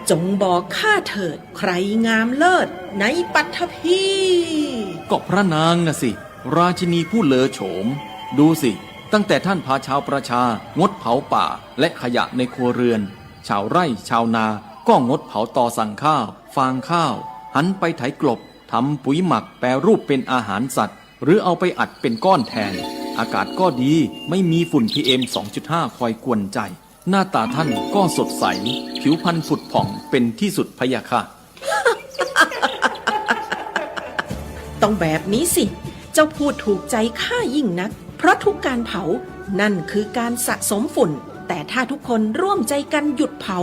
จงบอกข้าเถิดใครงามเลิศในปัทภีก็พระนางน่ะสิราชินีผู้เลอโฉมดูสิตั้งแต่ท่านพาชาวประชางดเผาป่าและขยะในครัวเรือนชาวไร่ชาวนาก็งดเผาตอสั่งข้าวฟางข้าวหันไปไถกลบทำปุ๋ยหมักแปรรูปเป็นอาหารสัตว์หรือเอาไปอัดเป็นก้อนแทนอากาศก็ดีไม่มีฝุ่น PM 2.5 คอยกวนใจหน้าตาท่านก็สดใสผิวพรรณผุดผ่องเป็นที่สุดพะยะค่ะ ต้องแบบนี้สิเจ้าพูดถูกใจข้ายิ่งนักเพราะทุกการเผานั่นคือการสะสมฝุ่นแต่ถ้าทุกคนร่วมใจกันหยุดเผา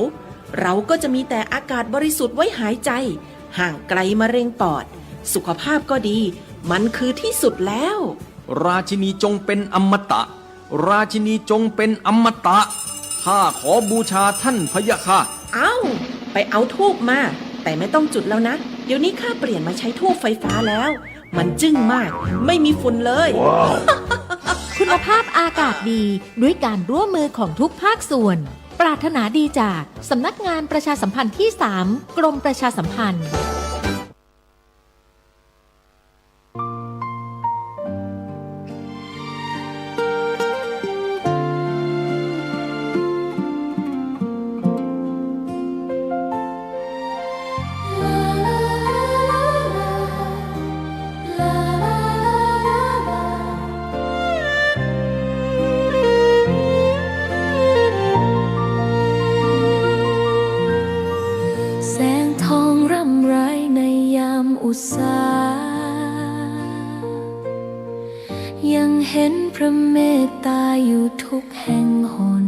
เราก็จะมีแต่อากาศบริสุทธิ์ไว้หายใจห่างไกลมะเร็งปอดสุขภาพก็ดีมันคือที่สุดแล้วราชินีจงเป็นอมตะราชินีจงเป็นอมตะข้าขอบูชาท่านพะยะค่ะไปเอาธูปมาแต่ไม่ต้องจุดแล้วนะเดี๋ยวนี้ข้าเปลี่ยนมาใช้ธูปไฟฟ้าแล้วมันจึ้งมากไม่มีฝุ่นเลย wow. คุณภาพอากาศดีด้วยการร่วมมือของทุกภาคส่วนปรารถนาดีจากสำนักงานประชาสัมพันธ์ที่ 3 กรมประชาสัมพันธ์อุตสายังเห็นพระเมตตาอยู่ทุกแห่งหน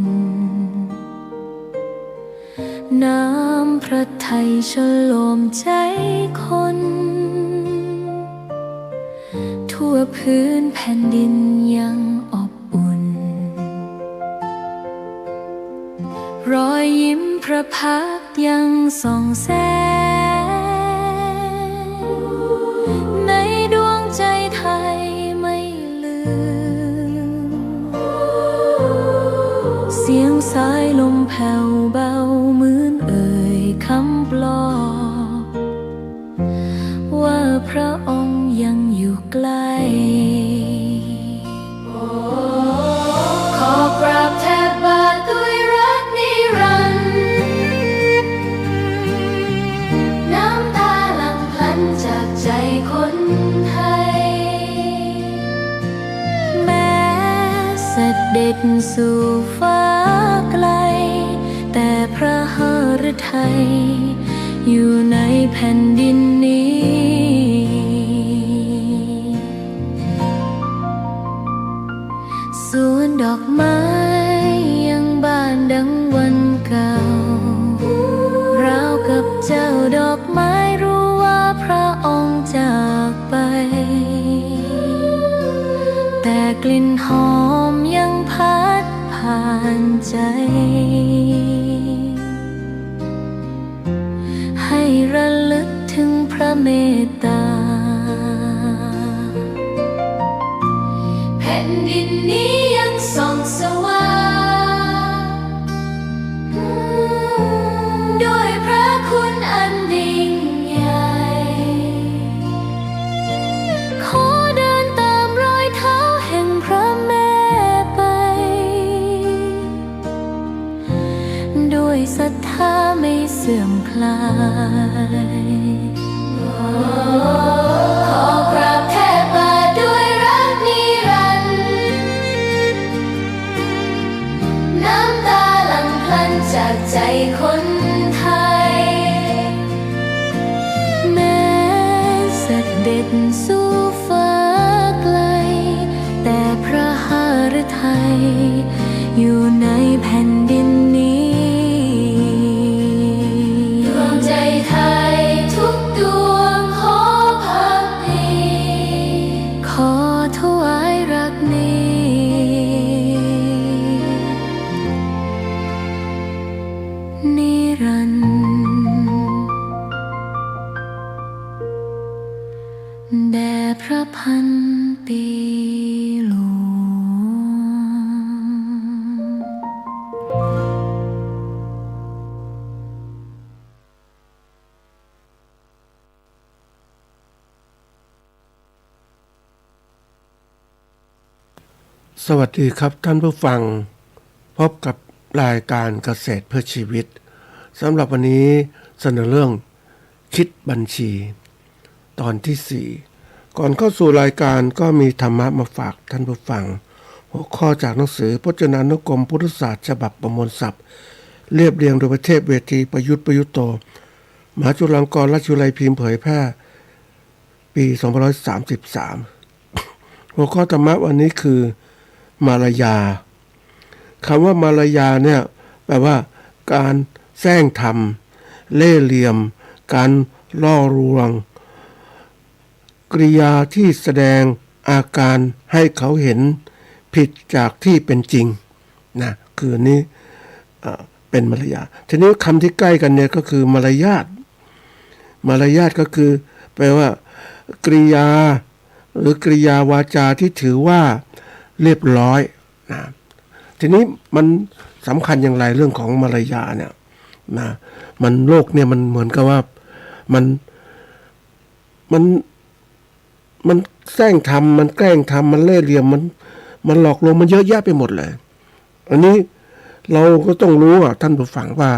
น้ำพระทัยฉโลมใจคนทั่วพื้นแผ่นดินยังอบอุ่นรอยยิ้มพระพักตร์ยังส่องแสงในดวงใจไทยไม่ลืมเสียงสายลมแผ่วเบาเหมือนเอ่ยคำปลอบว่าพระองค์ยังอยู่ใกล้ขอกราบแทบบาทด้วยรักนิรันดร์น้ำตาหลั่งพลันจากใจคนไทยแม้เสด็จสู่ฟ้าไกลแต่พระหฤทัยอยู่ในแผ่นดินนี้สวนดอกไม้ยังบานดังวันเก่าราวกับเจ้าดอกไม้รู้ว่าพระองค์จากไปแต่กลิ่นหอมยังพัดผ่านใจให้ระลึกถึงพระเมตตาแผ่นดินนี้ยังส่องสว่างด้วยพระคุณอันยิ่งใหญ่ขอเดินตามรอยเท้าแห่งพระแม่ไปด้วยศรัทธาไม่เสื่อมคลายขอกราบแทบบาทด้วยรักนิรันดร์น้ำตาหลั่งพลันจากใจคนไทยแม้เสด็จสู่ฟ้าไกลแต่พระหฤทัยอยู่ในแผ่นดินนี้ดวงใจไทยทุกดวงขอพักดีขอถวายรักนี้นิรันดร์แด่พระพันปีหลวง สวัสดีครับท่านผู้ฟังพบกับรายการเกษตรเพื่อชีวิตสำหรับวันนี้เสนอเรื่องคิดบัญชีตอนที่ 4ก่อนเข้าสู่รายการก็มีธรรมะมาฝากท่านผู้ฟังหัวข้อจากหนังสือพจนานุกรมพุทธศาสตร์ฉบับประมวลศัพท์เรียบเรียงโดยประเทศเวทีประยุทธ์โตมหาจุฬาลงกรณราชวิทยาลัยพิมพ์เผยแพร่ปี2533หัวข้อธรรมะวันนี้คือมารยาคำว่ามารยาเนี่ยแปลว่าการแซงทำเล่ห์เหลี่ยมการล่อลวงกริยาที่แสดงอาการให้เขาเห็นผิดจากที่เป็นจริงนะคืออันนี้เป็นมารยาทีนี้คำที่ใกล้กันเนี่ยก็คือมารยาทก็คือแปลว่ากริยาหรือกริยาวาจาที่ถือว่าเรียบร้อยนะทีนี้มันสำคัญอย่างไรเรื่องของมารยาเนี่ยนะมันโลกเนี่ยมันเหมือนกับว่ามันแซงทำมันแกล้งทำมันเล่ห์เหลี่ยมมันหลอกลวงมันเยอะแยะไปหมดเลยอันนี้เราก็ต้องรู้ท่านผู้ฟังว่า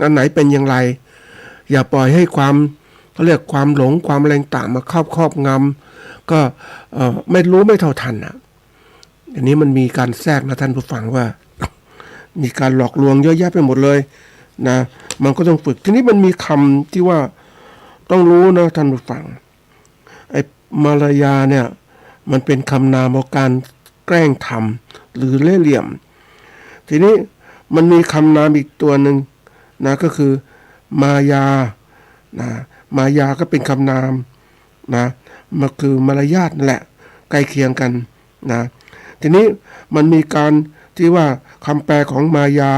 อันไหนเป็นอย่างไรอย่าปล่อยให้ความเขาเรียกความหลงความแรงต่างมาครอบงำก็ไม่รู้ไม่เท่าทันอันนี้มันมีการแทรกนะท่านผู้ฟังว่ามีการหลอกลวงเยอะแยะไปหมดเลยนะมันก็ต้องฝึกทีนี้มันมีคำที่ว่าต้องรู้นะท่านผู้ฟังไอ้มารยาเนี่ยมันเป็นคำนามของการแกล้งทำหรือเล่ห์เหลี่ยมทีนี้มันมีคำนามอีกตัวหนึ่งนะก็คือมายานะมายาก็เป็นคำนามนะมันคือมารยาทนั่นแหละใกล้เคียงกันนะทีนี้มันมีการที่ว่าคำแปลของมายา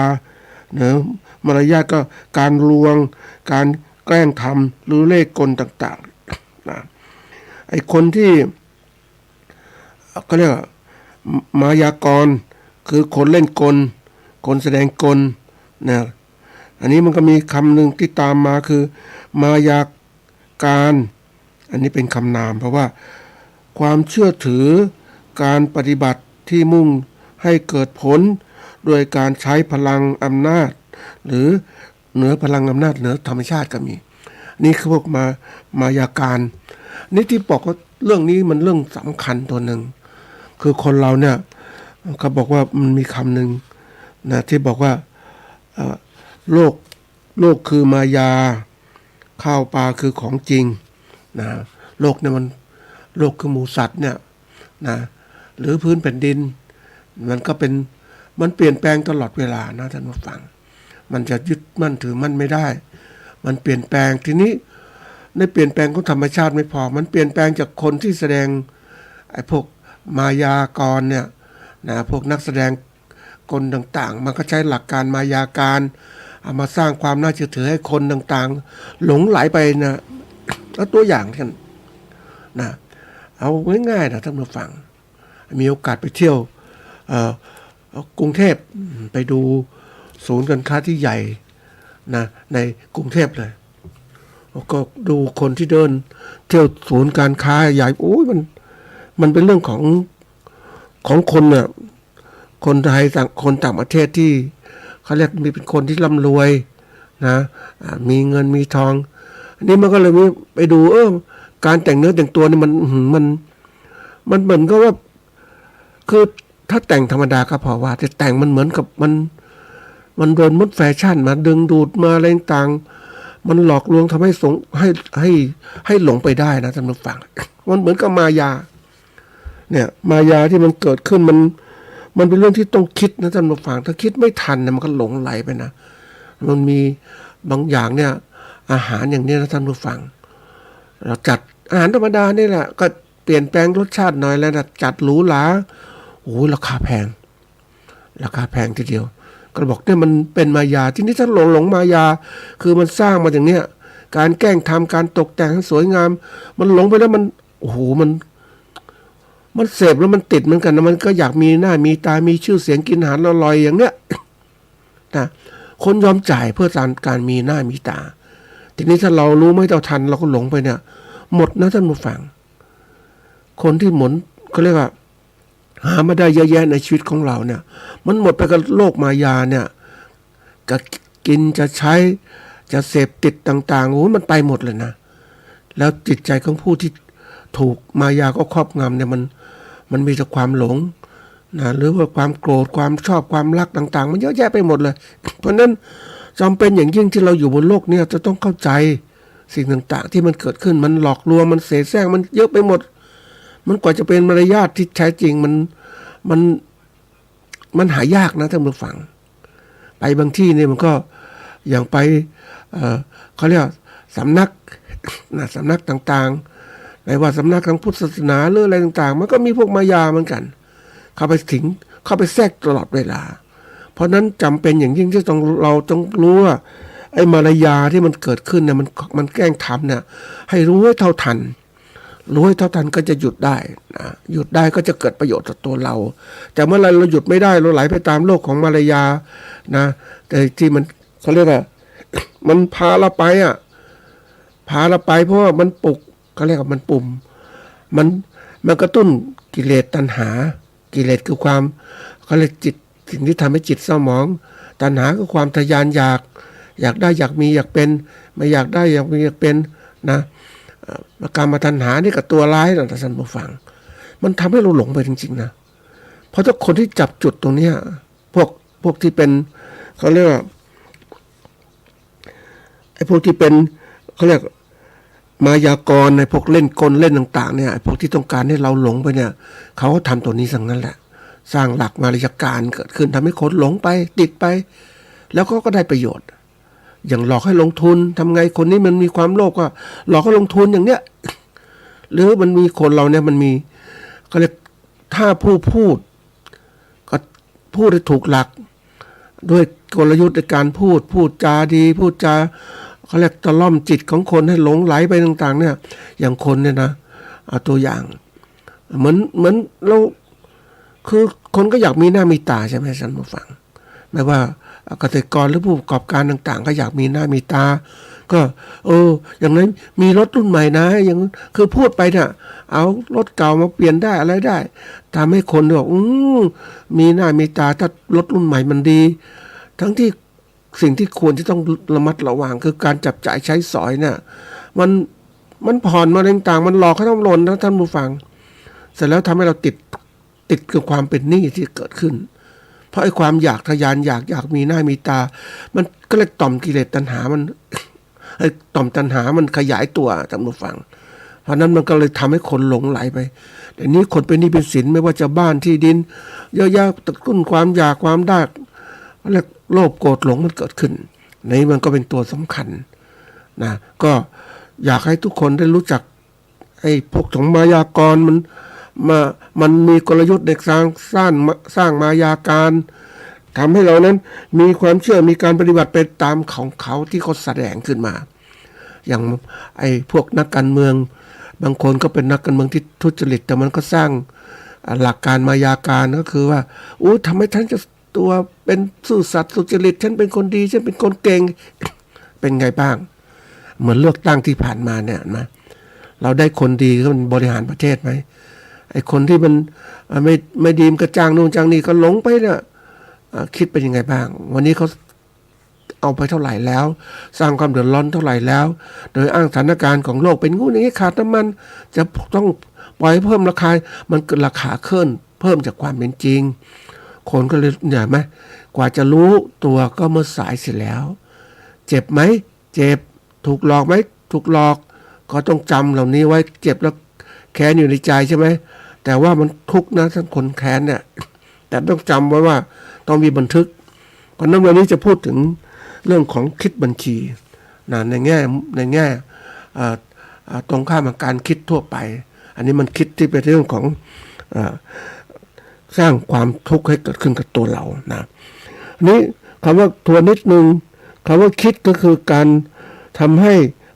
เนอะมารยาทก็การลวงการแกล้งทำหรือเล่ห์กลต่างๆนะไอ้คนที่ก็เรียกว่ามายากรคือคนเล่นกลคนแสดงกลนะอันนี้มันก็มีคำหนึ่งที่ตามมาคือมายาการอันนี้เป็นคำนามเพราะว่าความเชื่อถือการปฏิบัติที่มุ่งให้เกิดผลโดยการใช้พลังอำนาจหรือเหนือพลังอำนาจเหนือธรรมชาติก็มีนี่คือพวกมายาการนี่ที่บอกว่าเรื่องนี้มันเรื่องสำคัญตัวหนึ่งคือคนเราเนี่ยเขาบอกว่ามันมีคำหนึ่งนะที่บอกว่าโลกคือมายาข้าวปลาคือของจริงนะโลกเนี่ยมันโลกคือหมูสัตว์เนี่ยนะหรือพื้นแผ่นดินมันก็เป็นมันเปลี่ยนแปลงตลอดเวลานะท่านผู้ฟังมันจะยึดมั่นถือมั่นไม่ได้มันเปลี่ยนแปลงทีนี้ในเปลี่ยนแปลงของธรรมชาติไม่พอมันเปลี่ยนแปลงจากคนที่แสดงไอ้พวกมายากรเนี่ยนะพวกนักแสดงกลต่างๆมันก็ใช้หลักการมายาการเอามาสร้างความน่าเชื่อถือให้คนต่างๆหลงไหลไปนะแล้วตัวอย่างกันนะเอาง่ายๆนะท่านผู้ฟังมีโอกาสไปเที่ยวกรุงเทพไปดูศูนย์การค้าที่ใหญ่นะในกรุงเทพเลยก็ดูคนที่เดินเที่ยวศูนย์การค้าใหญ่โอ้ยมันเป็นเรื่องของคนน่ะคนไทยคนต่างประเทศที่เขาเรียกมีเป็นคนที่ร่ำรวยนะมีเงินมีทองอันนี้มันก็เลยไปดูการแต่งเนื้อแต่งตัวนี่มันเหมือนก็ว่าคือถ้าแต่งธรรมดาก็พอว่าแต่แต่งมันเหมือนกับมันโดนมดแฟชั่นมาดึงดูดมาอะไรต่างมันหลอกลวงทำให้ให้หลงไปได้นะท่านผู้ฟังมันเหมือนกับมายาเนี่ยมายาที่มันเกิดขึ้นมันเป็นเรื่องที่ต้องคิดนะท่านผู้ฟังถ้าคิดไม่ทันเนี่ยมันก็หลงไหลไปนะมันมีบางอย่างเนี่ยอาหารอย่างนี้นะท่านผู้ฟังเราจัดอาหารธรรมดานี่แหละก็เปลี่ยนแปลงรสชาติหน่อยแล้วนะจัดหรูหราโอ้ราคาแพงทีเดียวก็บอกเนี่ยมันเป็นมายาที่นี่ถ้าหลงมายาคือมันสร้างมาอย่างเนี้ยการแกล้งทำการตกแต่งให้สวยงามมันหลงไปแล้วมันโอ้โหมันเสพแล้วมันติดเหมือนกันนะมันก็อยากมีหน้ามีตามีชื่อเสียงกินอาหารอร่อยอย่างเนี้ยนะคนยอมจ่ายเพื่อการมีหน้ามีตาทีนี้ถ้าเรารู้ไม่เท่าทันเราก็หลงไปเนี่ยหมดนะท่านผู้ฟังคนที่หมุนเขาเรียกว่า หามาได้เยอะแยะในชีวิตของเราเนี่ยมันหมดไปกับโลกมายาเนี่ยจะกินจะใช้จะเสพติดต่างๆโอ้มันไปหมดเลยนะแล้วจิตใจของผู้ที่ถูกมายาก็ครอบงำเนี่ยมันมีแต่ความหลงนะหรือว่าความโกรธความชอบความรักต่างๆมันเยอะแยะไปหมดเลยเพราะนั้นจำเป็นอย่างยิ่งที่เราอยู่บนโลกเนี่ยจะต้องเข้าใจสิ่งต่างๆที่มันเกิดขึ้นมันหลอกลวงมันเสแสร้งมันเยอะไปหมดมันกว่าจะเป็นมารยาทที่แท้จริงมันหายากนะท่านผู้ฟังไปบางที่เนี่ยมันก็อย่างไปเขาเรียกสำนักนะสำนักต่างๆไม่ว่าสำนักทางพุทธศาสนาหรืออะไรต่างๆมันก็มีพวกมายาเหมือนกันเข้าไปแทรกตลอดเวลาเพราะนั้นจำเป็นอย่างยิ่งที่เราต้องรู้ว่าไอ้มารยาที่มันเกิดขึ้นเนี่ยมันแกล้งทำเนี่ยให้รู้ให้เท่าทันก็จะหยุดได้นะหยุดได้ก็จะเกิดประโยชน์ต่อตัวเราแต่เมื่อเราหยุดไม่ได้เราไหลไปตามโลกของมารยานะแต่ที่มันเขาเรียกว่ามันพาเราไปเพราะว่ามันปลุกเขาเรียกว่ามันปุ่มมันกระตุ้นกิเลสตัณหากิเลสคือความเขาเรียกจิตสิ่งที่ทำให้จิตเศร้าหมองตัณหาคือความทะยานอยากได้อยากมีอยากเป็นไม่อยากได้อยากมีอยากเป็นนะการมาตัณหานี่กับตัวร้ายนะท่านผู้ฟังมันทำให้เราหลงไปจริงๆนะเพราะถ้าคนที่จับจุดตรงนี้พวกที่เป็นเขาเรียกว่าไอ้พวกที่เป็นเขาเรียกมายากรในพวกเล่นกลเล่นต่างๆเนี่ยพวกที่ต้องการให้เราหลงไปเนี่ยเขาก็ทำตัวนี้สั่งนั้นแหละสร้างหลักมารยาการเกิดขึ้นทำให้คนหลงไปติดไปแล้วก็ได้ประโยชน์อย่างหลอกให้ลงทุนทำไงคนนี้มันมีความโลภก็หลอกให้ลงทุนอย่างเนี้ยหรือมันมีคนเราเนี่ยมันมีก็เรียกถ้าผู้พูดก็พูดให้ถูกหลักด้วยกลยุทธ์ในการพูดจาดีพูดจาเขาเรียกตะล่อมจิตของคนให้หลงไหลไปต่างๆเนี่ยอย่างคนเนี่ยนะเอาตัวอย่างเหมือนเราคือคนก็อยากมีหน้ามีตาใช่ไหมท่านผู้ฟังไม่ว่าเกษตรกรหรือผู้ประกอบการต่างๆก็อยากมีหน้ามีตาก็อย่างนั้นมีรถรุ่นใหม่นะอย่างคือพูดไปเนี่ยเอารถเก่ามาเปลี่ยนได้อะไรได้ทำให้คนบอกมีหน้ามีตาถ้ารถรุ่นใหม่มันดีทั้งที่สิ่งที่ควรที่ต้องระมัดระวังคือการจับจ่ายใช้สอยเนี่ยมันผ่อนมาต่างๆมันหลอกให้ต้องหล่นนะท่านผู้ฟังเสร็จแล้วทำให้เราติดกับความเป็นหนี้ที่เกิดขึ้นเพราะไอ้ความอยากทะยานอยากมีหน้ามีตามันก็เลยต่อมกิเลสตัณหามันไอ้ต่อมตัณหามันขยายตัวท่านผู้ฟังเพราะนั้นมันก็เลยทำให้คนหลงไหลไปแต่นี้คนเป็นหนี้เป็นสินไม่ว่าจะบ้านที่ดินเยอะแยะตะกุ่นความอยากความได้เรียกโลภโกรธหลงมันเกิดขึ้นนี่มันก็เป็นตัวสำคัญนะก็อยากให้ทุกคนได้รู้จักไอ้พวกของมายากรมันมีกลยุทธ์ในการสร้างมายาการทำให้เรานั้นมีความเชื่อมีการปฏิบัติไปตามของเขาที่เขาแสดงขึ้นมาอย่างไอ้พวกนักการเมืองบางคนก็เป็นนักการเมืองที่ทุจริตแต่มันก็สร้างหลักการมายาการก็คือว่าทำให้ท่านจะตัวเป็นซื่อสัตย์สุจริตฉันเป็นคนดีฉันเป็นคนเก่งเป็นไงบ้างเหมือนเลือกตั้งที่ผ่านมาเนี่ยนะเราได้คนดีก็มันบริหารประเทศไหมไอ้คนที่มันไม่ดีมันก็จ้างนู่นจ้างนี่ก็หลงไปเนี่ยคิดเป็นยังไงบ้างวันนี้เขาเอาไปเท่าไหร่แล้วสร้างความเดือดร้อนเท่าไหร่แล้วโดยอ้างสถานการณ์ของโลกเป็นงูอย่างนี้ขาดน้ำมันจะต้องปล่อยเพิ่มราคามันเกิดราคาขึ้นเพิ่มจากความเป็นจริงคนก็เลยเนี่ยไหมกว่าจะรู้ตัวก็เมื่อสายเสียแล้วเจ็บไหมเจ็บถูกหลอกไหมถูกหลอกก็ต้องจำเหล่านี้ไว้เจ็บแล้วแค้นอยู่ในใจใช่ไหมแต่ว่ามันทุกข์นะท่านคนแค้นเนี่ยแต่ต้องจำไว้ว่าต้องมีบันทึกเพราะนั้นวันนี้จะพูดถึงเรื่องของคิดบัญชีนะในแง่ตรงข้ามกับการคิดทั่วไปอันนี้มันคิดที่เป็นเรื่องของสร้างความทุกข์ให้เกิดขึ้นกับตัวเรานะนี้คำว่าตัวนิดนึงคำว่าคิดก็คือการทำให้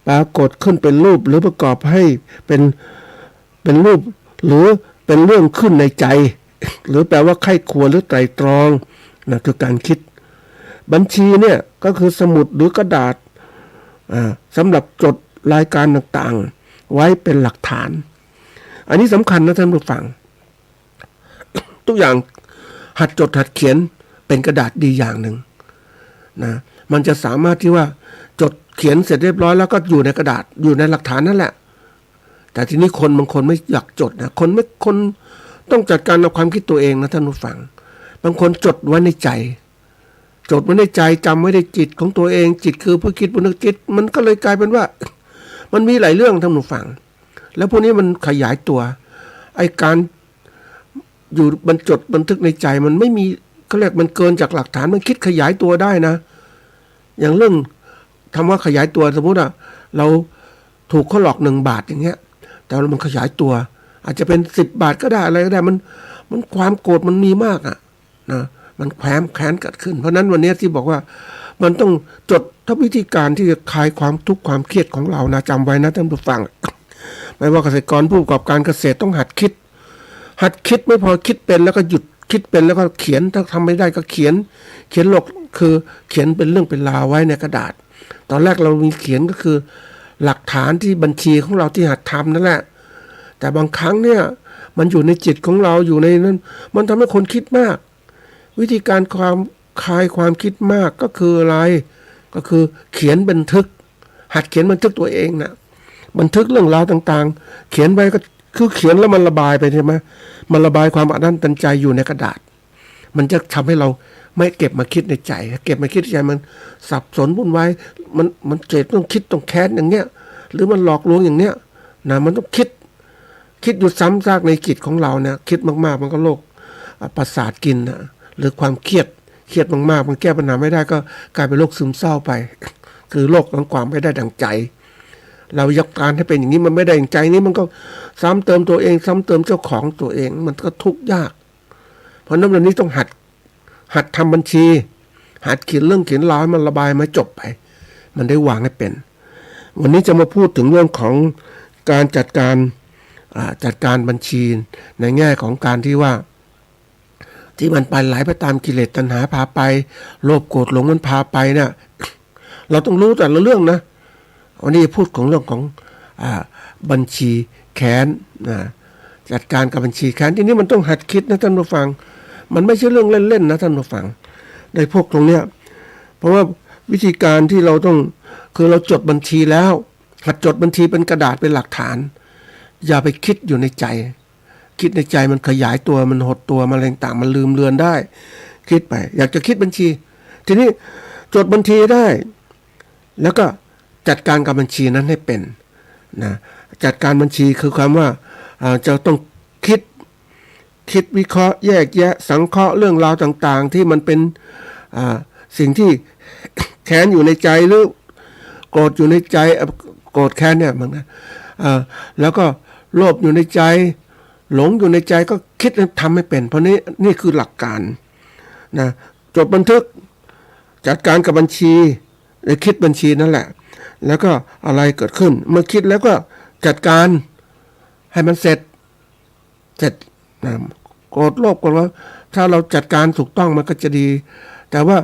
ปรากฏขึ้นเป็นรูปหรือประกอบให้เป็นรูปหรือเป็นเรื่องขึ้นในใจหรือแปลว่าไข้ควรหรือไตรตรองนะคือการคิดบัญชีเนี่ยก็คือสมุดหรือกระดาษสำหรับจดรายการต่างๆไว้เป็นหลักฐานอันนี้สำคัญนะท่านผู้ฟัง ทุกอย่างหัดจดหัดเขียนเป็นกระดาษดีอย่างหนึ่งนะมันจะสามารถที่ว่าจดเขียนเสร็จเรียบร้อยแล้วก็อยู่ในกระดาษอยู่ในหลักฐานนั่นแหละแต่ทีนี้คนบางคนไม่อยากจดนะคนต้องจัดการกับความคิดตัวเองนะท่านผู้ฟังบางคนจดไว้ในใจจดไว้ในใจจำไว้ในจิตของตัวเองจิตคือผู้คิดผู้นึกคิดมันก็เลยกลายเป็นว่ามันมีหลายเรื่องท่านผู้ฟังแล้วพวกนี้มันขยายตัวไอ้การอยู่มันจดบันทึกในใจมันไม่มีเขาเรียกมันเกินจากหลักฐานมันคิดขยายตัวได้นะอย่างเรื่องทำว่าขยายตัวสมมติว่าเราถูกเขาหลอก1 บาทอย่างเงี้ยแต่มันขยายตัวอาจจะเป็น10 บาทก็ได้อะไรก็ได้มันความโกรธมันมีมากอ่ะนะมันแค้นเกิดขึ้นเพราะนั้นวันนี้ที่บอกว่ามันต้องจดทุกวิธีการที่จะคลายความทุกข์ความเครียดของเรานะจำไว้นะท่านผู้ฟังไม่ว่าเกษตรกรผู้ประกอบการเกษตรต้องหัดคิดไม่พอคิดเป็นแล้วก็หยุดคิดเป็นแล้วก็เขียนถ้าทำไม่ได้ก็เขียนลงคือเขียนเป็นเรื่องเป็นราวไว้ในกระดาษตอนแรกเรามีเขียนก็คือหลักฐานที่บัญชีของเราที่หัดทำนั่นแหละแต่บางครั้งเนี่ยมันอยู่ในจิตของเราอยู่ในนั้นมันทำให้คนคิดมากวิธีการคลายความคิดมากก็คืออะไรก็คือเขียนบันทึกหัดเขียนบันทึกตัวเองนะบันทึกเรื่องราวต่างๆเขียนไว้ก็คือเขียนแล้วมันระบายไปใช่ไหมมันระบายความอัดอั้นตันใจอยู่ในกระดาษมันจะทำให้เราไม่เก็บมาคิดในใจเก็บมาคิดในใจมันสับสนวุ่นวายมันเจ็บต้องคิดต้องแค้นอย่างเนี้ยหรือมันหลอกลวงอย่างเนี้ยนะมันต้องคิดอยู่ซ้ำซากในจิตของเราเนี่ยคิดมากๆมันก็โรคประสาทกินนะหรือความเครียดมากๆมันแก้ปัญหาไม่ได้ก็กลายเป็นโรคซึมเศร้าไปคือโรคของความไม่ได้ดั่งใจเรายกการให้เป็นอย่างนี้มันไม่ได้ดั่งใจนี้มันก็ซ้ำเติมตัวเองซ้ำเติมเจ้าของตัวเองมันก็ทุกข์ยากเพราะนั้นวันนี้ต้องหัดทำบัญชีหัดเขียนเรื่องเขียนราวให้มันระบายมาจบไปมันได้วางให้เป็นวันนี้จะมาพูดถึงเรื่องของการจัดการบัญชีในแง่ของการที่ว่าที่มันไปไหลไปตามกิเลสตัณหาพาไปโลภโกรธหลงมันพาไปเนี่ยเราต้องรู้แต่ละเรื่องนะวันนี้พูดของเรื่องของบัญชีแค้นนะจัดการกับบัญชีแค้นที่นี้มันต้องหัดคิดนะท่านผู้ฟังมันไม่ใช่เรื่องเล่นๆนะท่านผู้ฟังในพวกตรงเนี้ยเพราะว่าวิธีการที่เราต้องคือเราจดบัญชีแล้วหัดจดบัญชีเป็นกระดาษเป็นหลักฐานอย่าไปคิดอยู่ในใจคิดในใจมันขยายตัวมันหดตัวมันอะไรต่างมันลืมเลือนได้คิดไปอยากจะคิดบัญชีทีนี้จดบัญชีได้แล้วก็จัดการกับบัญชีนั้นให้เป็นนะจัดการบัญชีคือความว่าจะต้องคิดวิเคราะห์แยกแยะสังเคราะห์เรื่องราวต่างๆที่มันเป็นสิ่งที่แค้นอยู่ในใจหรือโกรธอยู่ในใจโกรธแค้นเนี่ยมันนะแล้วก็โลภอยู่ในใจหลงอยู่ในใจก็คิดทำให้เป็นเพราะนี่คือหลักการนะจดบันทึกจัดการกับบัญชีหรือคิดบัญชีนั่นแหละแล้วก็อะไรเกิดขึ้นเมื่อคิดแล้วก็จัดการให้มันเสร็จนะโกรธโลภโกรธว่าถ้าเราจัดการถูกต้องมันก็จะดีแต่ว่า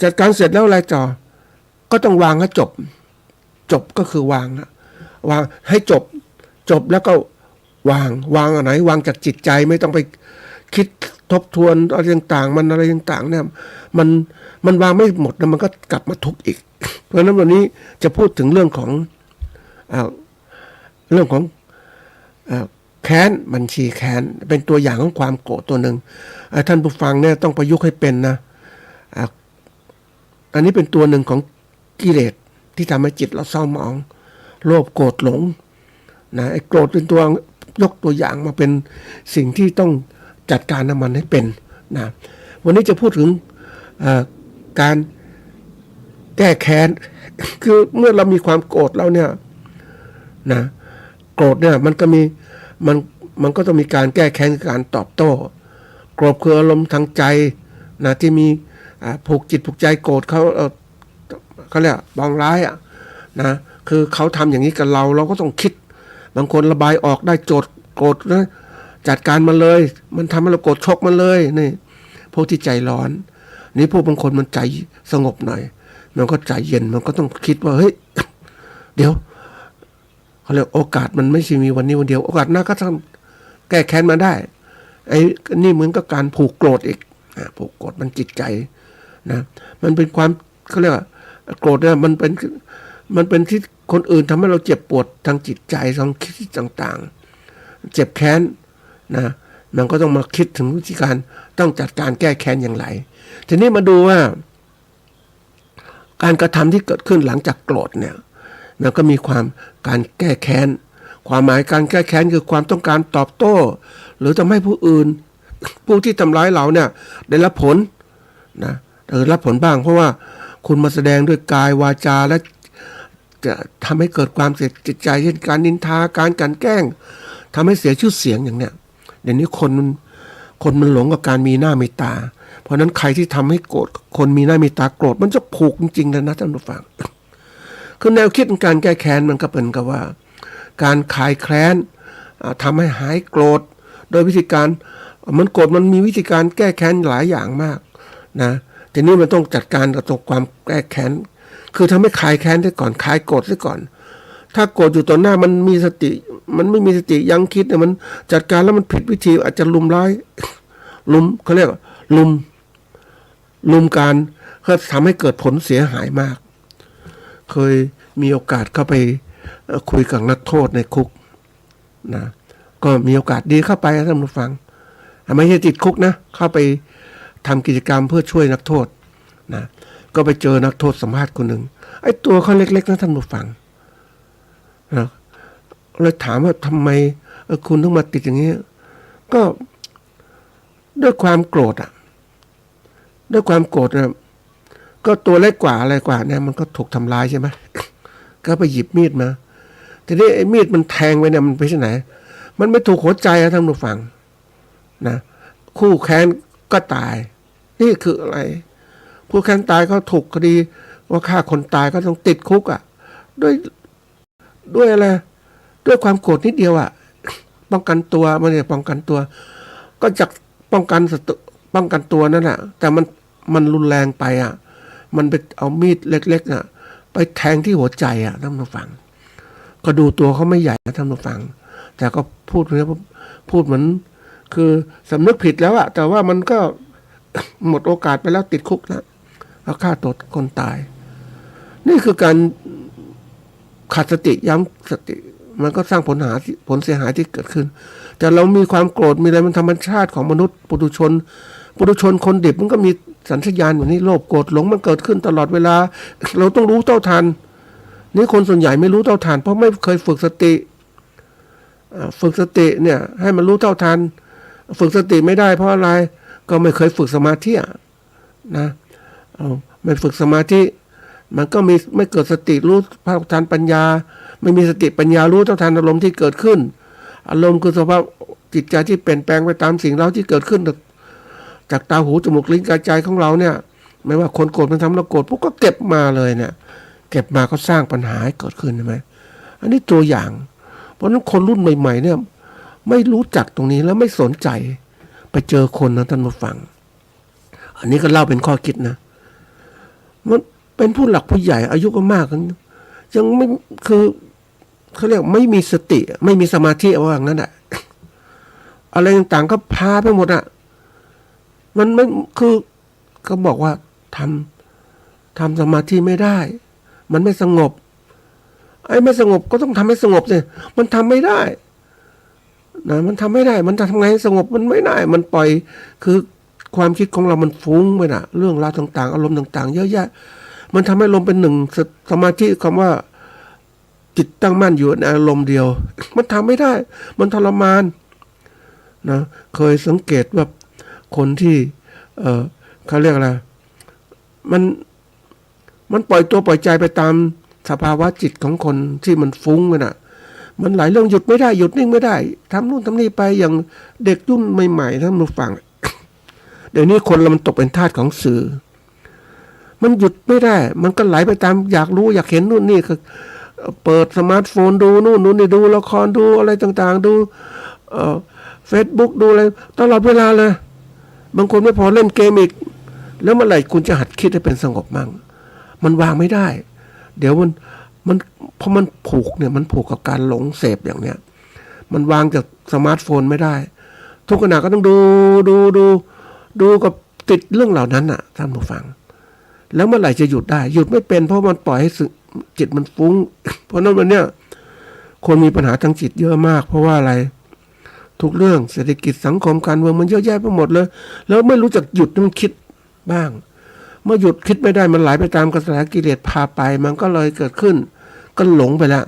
จัดการเสร็จแล้วอะไรต่อก็ต้องวางให้จบก็คือวางให้จบแล้วก็วางอันไหนวางจากจิตใจไม่ต้องไปคิดทบทวนอะไรต่างๆมันอะไรต่างๆเนี่ยมันวางไม่หมดแล้วมันก็กลับมาทุกข์อีกเพราะฉะนั้นวันนี้จะพูดถึงเรื่องของแค้นบัญชีแค้นเป็นตัวอย่างของความโกรธตัวหนึ่งท่านผู้ฟังเนี่ยต้องประยุกต์ให้เป็นนะอันนี้เป็นตัวหนึ่งของกิเลสที่ทำให้จิตเราเศร้าหมองโลภโกรธหลงนะไอ้โกรธเป็นตัวยกตัวอย่างมาเป็นสิ่งที่ต้องจัดการน้ำมันให้เป็นนะวันนี้จะพูดถึงการแก้แค้นคือเมื่อเรามีความโกรธแล้วเนี่ยนะโกรธเนี่ยมันก็ต้องมีการแก้แค้นการตอบโต้โกรธคืออารมณ์ทางใจนะที่มีผูกจิตผูกใจโกรธเขาเรียกปองร้ายอ่ะนะคือเขาทำอย่างนี้กับเราก็ต้องคิดบางคนระบายออกได้โจทย์โกรธนะจัดการมันเลยมันทำให้เราโกรธชกมันเลยนี่พวกที่ใจร้อนนี่พวกบางคนมันใจสงบหน่อยมันก็ใจเย็นมันก็ต้องคิดว่าเฮ้ยเดี๋ยวเขาเรียกโอกาสมันไม่ใช่มีวันนี้วันเดียวโอกาสหน้าก็ต้องแก้แค้นมาได้ ไอ้นี่เหมือนกับการผูกโกรธอีกผูกโกรธมันจิตใจนะมันเป็นความเขาเรียกว่าโกรธเนี่ยมันเป็นที่คนอื่นทำให้เราเจ็บปวดทางจิตใจทางคิดต่างๆเจ็บแค้นนะมันก็ต้องมาคิดถึงวิธีการต้องจัดการแก้แค้นอย่างไรทีนี้มาดูว่าการกระทำที่เกิดขึ้นหลังจากโกรธเนี่ยมันก็มีความการแก้แค้นความหมายการแก้แค้นคือความต้องการตอบโต้ หรือทำให้ผู้อื่นผู้ที่ทำร้ายเราเนี่ยได้รับผลนะรับผลบ้างเพราะว่าคุณมาแสดงด้วยกายวาจาและจะทำให้เกิดความเสียจิตใจเช่นการนินทาการกลั่นแกล้งทำให้เสียชื่อเสียงอย่างเนี้ยเดี๋ยวนี้คนมันหลงกับการมีหน้ามีตาเพราะนั้นใครที่ทำให้โกรธคนมีหน้ามีตาโกรธมันจะผูกจริงๆเลยนะท่านผู้ฟังคือแนวคิดของการแก้แค้นมันก็เป็นกับว่าการคลายแค้นทำให้หายโกรธโดยวิธีการมันโกรธมันมีวิธีการแก้แค้นหลายอย่างมากนะทีนี้มันต้องจัดการกับตัวความแก้แค้นคือทำให้คลายแค้นได้ก่อนคลายโกรธได้ก่อนถ้าโกรธอยู่ต่อหน้ามันมีสติมันไม่มีสติยั้งคิดเนี่ยมันจัดการแล้วมันผิดวิธีอาจจะลุมร้ายลุมเขาเรียกลุมการก็ทำให้เกิดผลเสียหายมากเคยมีโอกาสเข้าไปคุยกับนักโทษในคุกนะก็มีโอกาสดีเข้าไปท่านผู้ฟังไม่ใช่ติดคุกนะเข้าไปทำกิจกรรมเพื่อช่วยนักโทษนะก็ไปเจอนักโทษสัมภาษณ์คนหนึ่งไอ้ตัวเขาเล็กๆนะท่านผู้ฟังนะเลยถามว่าทำไมคุณต้องมาติดอย่างนี้ก็ด้วยความโกรธด้วยความโกรธนะก็ตัวเล็กกว่าอะไรกว่าเนี่ยมันก็ถูกทำร้ายใช่ไหม ก็ไปหยิบมีดมาทีนี้ไอ้มีดมันแทงไปเนี่ยมันไปที่ไหนมันไม่ถูกหัวใจนะท่านผู้ฟังนะคู่แค้นก็ตายนี่คืออะไรผู้แค้นตายเขาถูกคดีว่าฆ่าคนตายก็ต้องติดคุกด้วยอะไรด้วยความโกรธนิดเดียวป้องกันตัวมันเนี่ยป้องกันตัวก็จากป้องกันตัวนั่นแหละแต่มันรุนแรงไปมันไปเอามีดเล็กๆไปแทงที่หัวใจท่านผู้ฟังก็ดูตัวเขาไม่ใหญ่นะท่านผู้ฟังแต่ก็พูดเหมือนคือสำนึกผิดแล้วแต่ว่ามันก็ หมดโอกาสไปแล้วติดคุกนะแล้วฆ่าตัวคนตายนี่คือการขาดสติย้ำสติมันก็สร้างผลเสียหายที่เกิดขึ้นแต่เรามีความโกรธมีอะไรมันธรรมชาติของมนุษย์ปุถุชนคนดิบมันก็มีสัญชาตญาณแบบนี้โลภโกรธหลงมันเกิดขึ้นตลอดเวลาเราต้องรู้เท่าทันนี่คนส่วนใหญ่ไม่รู้เท่าทันเพราะไม่เคยฝึกสติเนี่ยให้มันรู้เท่าทันฝึกสติไม่ได้เพราะอะไรก็ไม่เคยฝึกสมาธินะไม่ฝึกสมาธิมันก็ไม่เกิดสติรู้เท่าทันปัญญาไม่มีสติปัญญารู้เท่าทันอารมณ์ที่เกิดขึ้นอารมณ์คือสภาพจิตใจที่เปลี่ยนแปลงไปตามสิ่งเร้าที่เกิดขึ้นจากตาหูจมูกลิ้นกายใจของเราเนี่ยไม่ว่าคนโกรธมันทำเราโกรธพวกก็เก็บมาเลยเนี่ยเก็บมาก็สร้างปัญหาให้เกิดขึ้นใช่ไหมอันนี้ตัวอย่างเพราะฉะนั้นคนรุ่นใหม่ๆเนี่ยไม่รู้จักตรงนี้แล้วไม่สนใจไปเจอคนนะท่านผู้ฟังอันนี้ก็เล่าเป็นข้อคิดนะมันเป็นผู้หลักผู้ใหญ่อายุก็มากกันยังไม่คือเขาเรียกไม่มีสติไม่มีสมาธิเอาอย่างนั้นอะไรต่างๆก็พาไปหมดมันไม่คือเขาบอกว่าทำสมาธิไม่ได้มันไม่สงบไอ้ไม่สงบก็ต้องทำให้สงบสิมันทำไม่ได้นะมันทำไม่ได้มันจะทำไงให้สงบมันไม่ได้มันปล่อยคือความคิดของเรามันฟุ้งไปเรื่องราวต่างๆอารมณ์ต่างๆเยอะแยะมันทำให้ลมเป็นหนึ่งสมาธิคำว่าจิตตั้งมั่นอยู่ในอารมณ์เดียวมันทำไม่ได้มันทรมานนะเคยสังเกตว่าคนที่เขาเรียกอะไรมันปล่อยตัวปล่อยใจไปตามสภาวะจิตของคนที่มันฟุ้งมันหลายเรื่องหยุดไม่ได้หยุดนิ่งไม่ได้ทำนู่นทำนี่ไปอย่างเด็กรุ่นใหม่ๆท่านผู้ฟังเดี๋ยวนี้คนเรามันตกเป็นทาสของสื่อมันหยุดไม่ได้มันก็ไหลไปตามอยากรู้อยากเห็นนู่นนี่คือเปิดสมาร์ทโฟนดูนู่นนี่ดูละครดูอะไรต่างๆดูFacebook ดูอะไรตลอดเวลาเลยบางคนไม่พอเล่นเกมอีกแล้วเมื่อไหร่คุณจะหัดคิดให้เป็นสงบมั่งมันวางไม่ได้เดี๋ยวมันเพราะมันผูกเนี่ยมันผูกกับการหลงเสพอย่างเนี้ยมันวางจากสมาร์ทโฟนไม่ได้ ทุกขณะก็ต้องดูกับติดเรื่องเหล่านั้นน่ะท่านผู้ฟังแล้วเมื่อไหร่จะหยุดได้หยุดไม่เป็นเพราะมันปล่อยให้จิตมันฟุ้ง เพราะนั้นวันเนี้ยคนมีปัญหาทางจิตเยอะมากเพราะว่าอะไรทุกเรื่องเศรษฐกิจสังคมการเมืองมันเยอะแยะไปหมดเลยแล้วไม่รู้จักหยุดมันคิดบ้างเมื่อหยุดคิดไม่ได้มันไหลไปตามกระแสกิเลสพาไปมันก็เลยเกิดขึ้นก็หลงไปแล้ว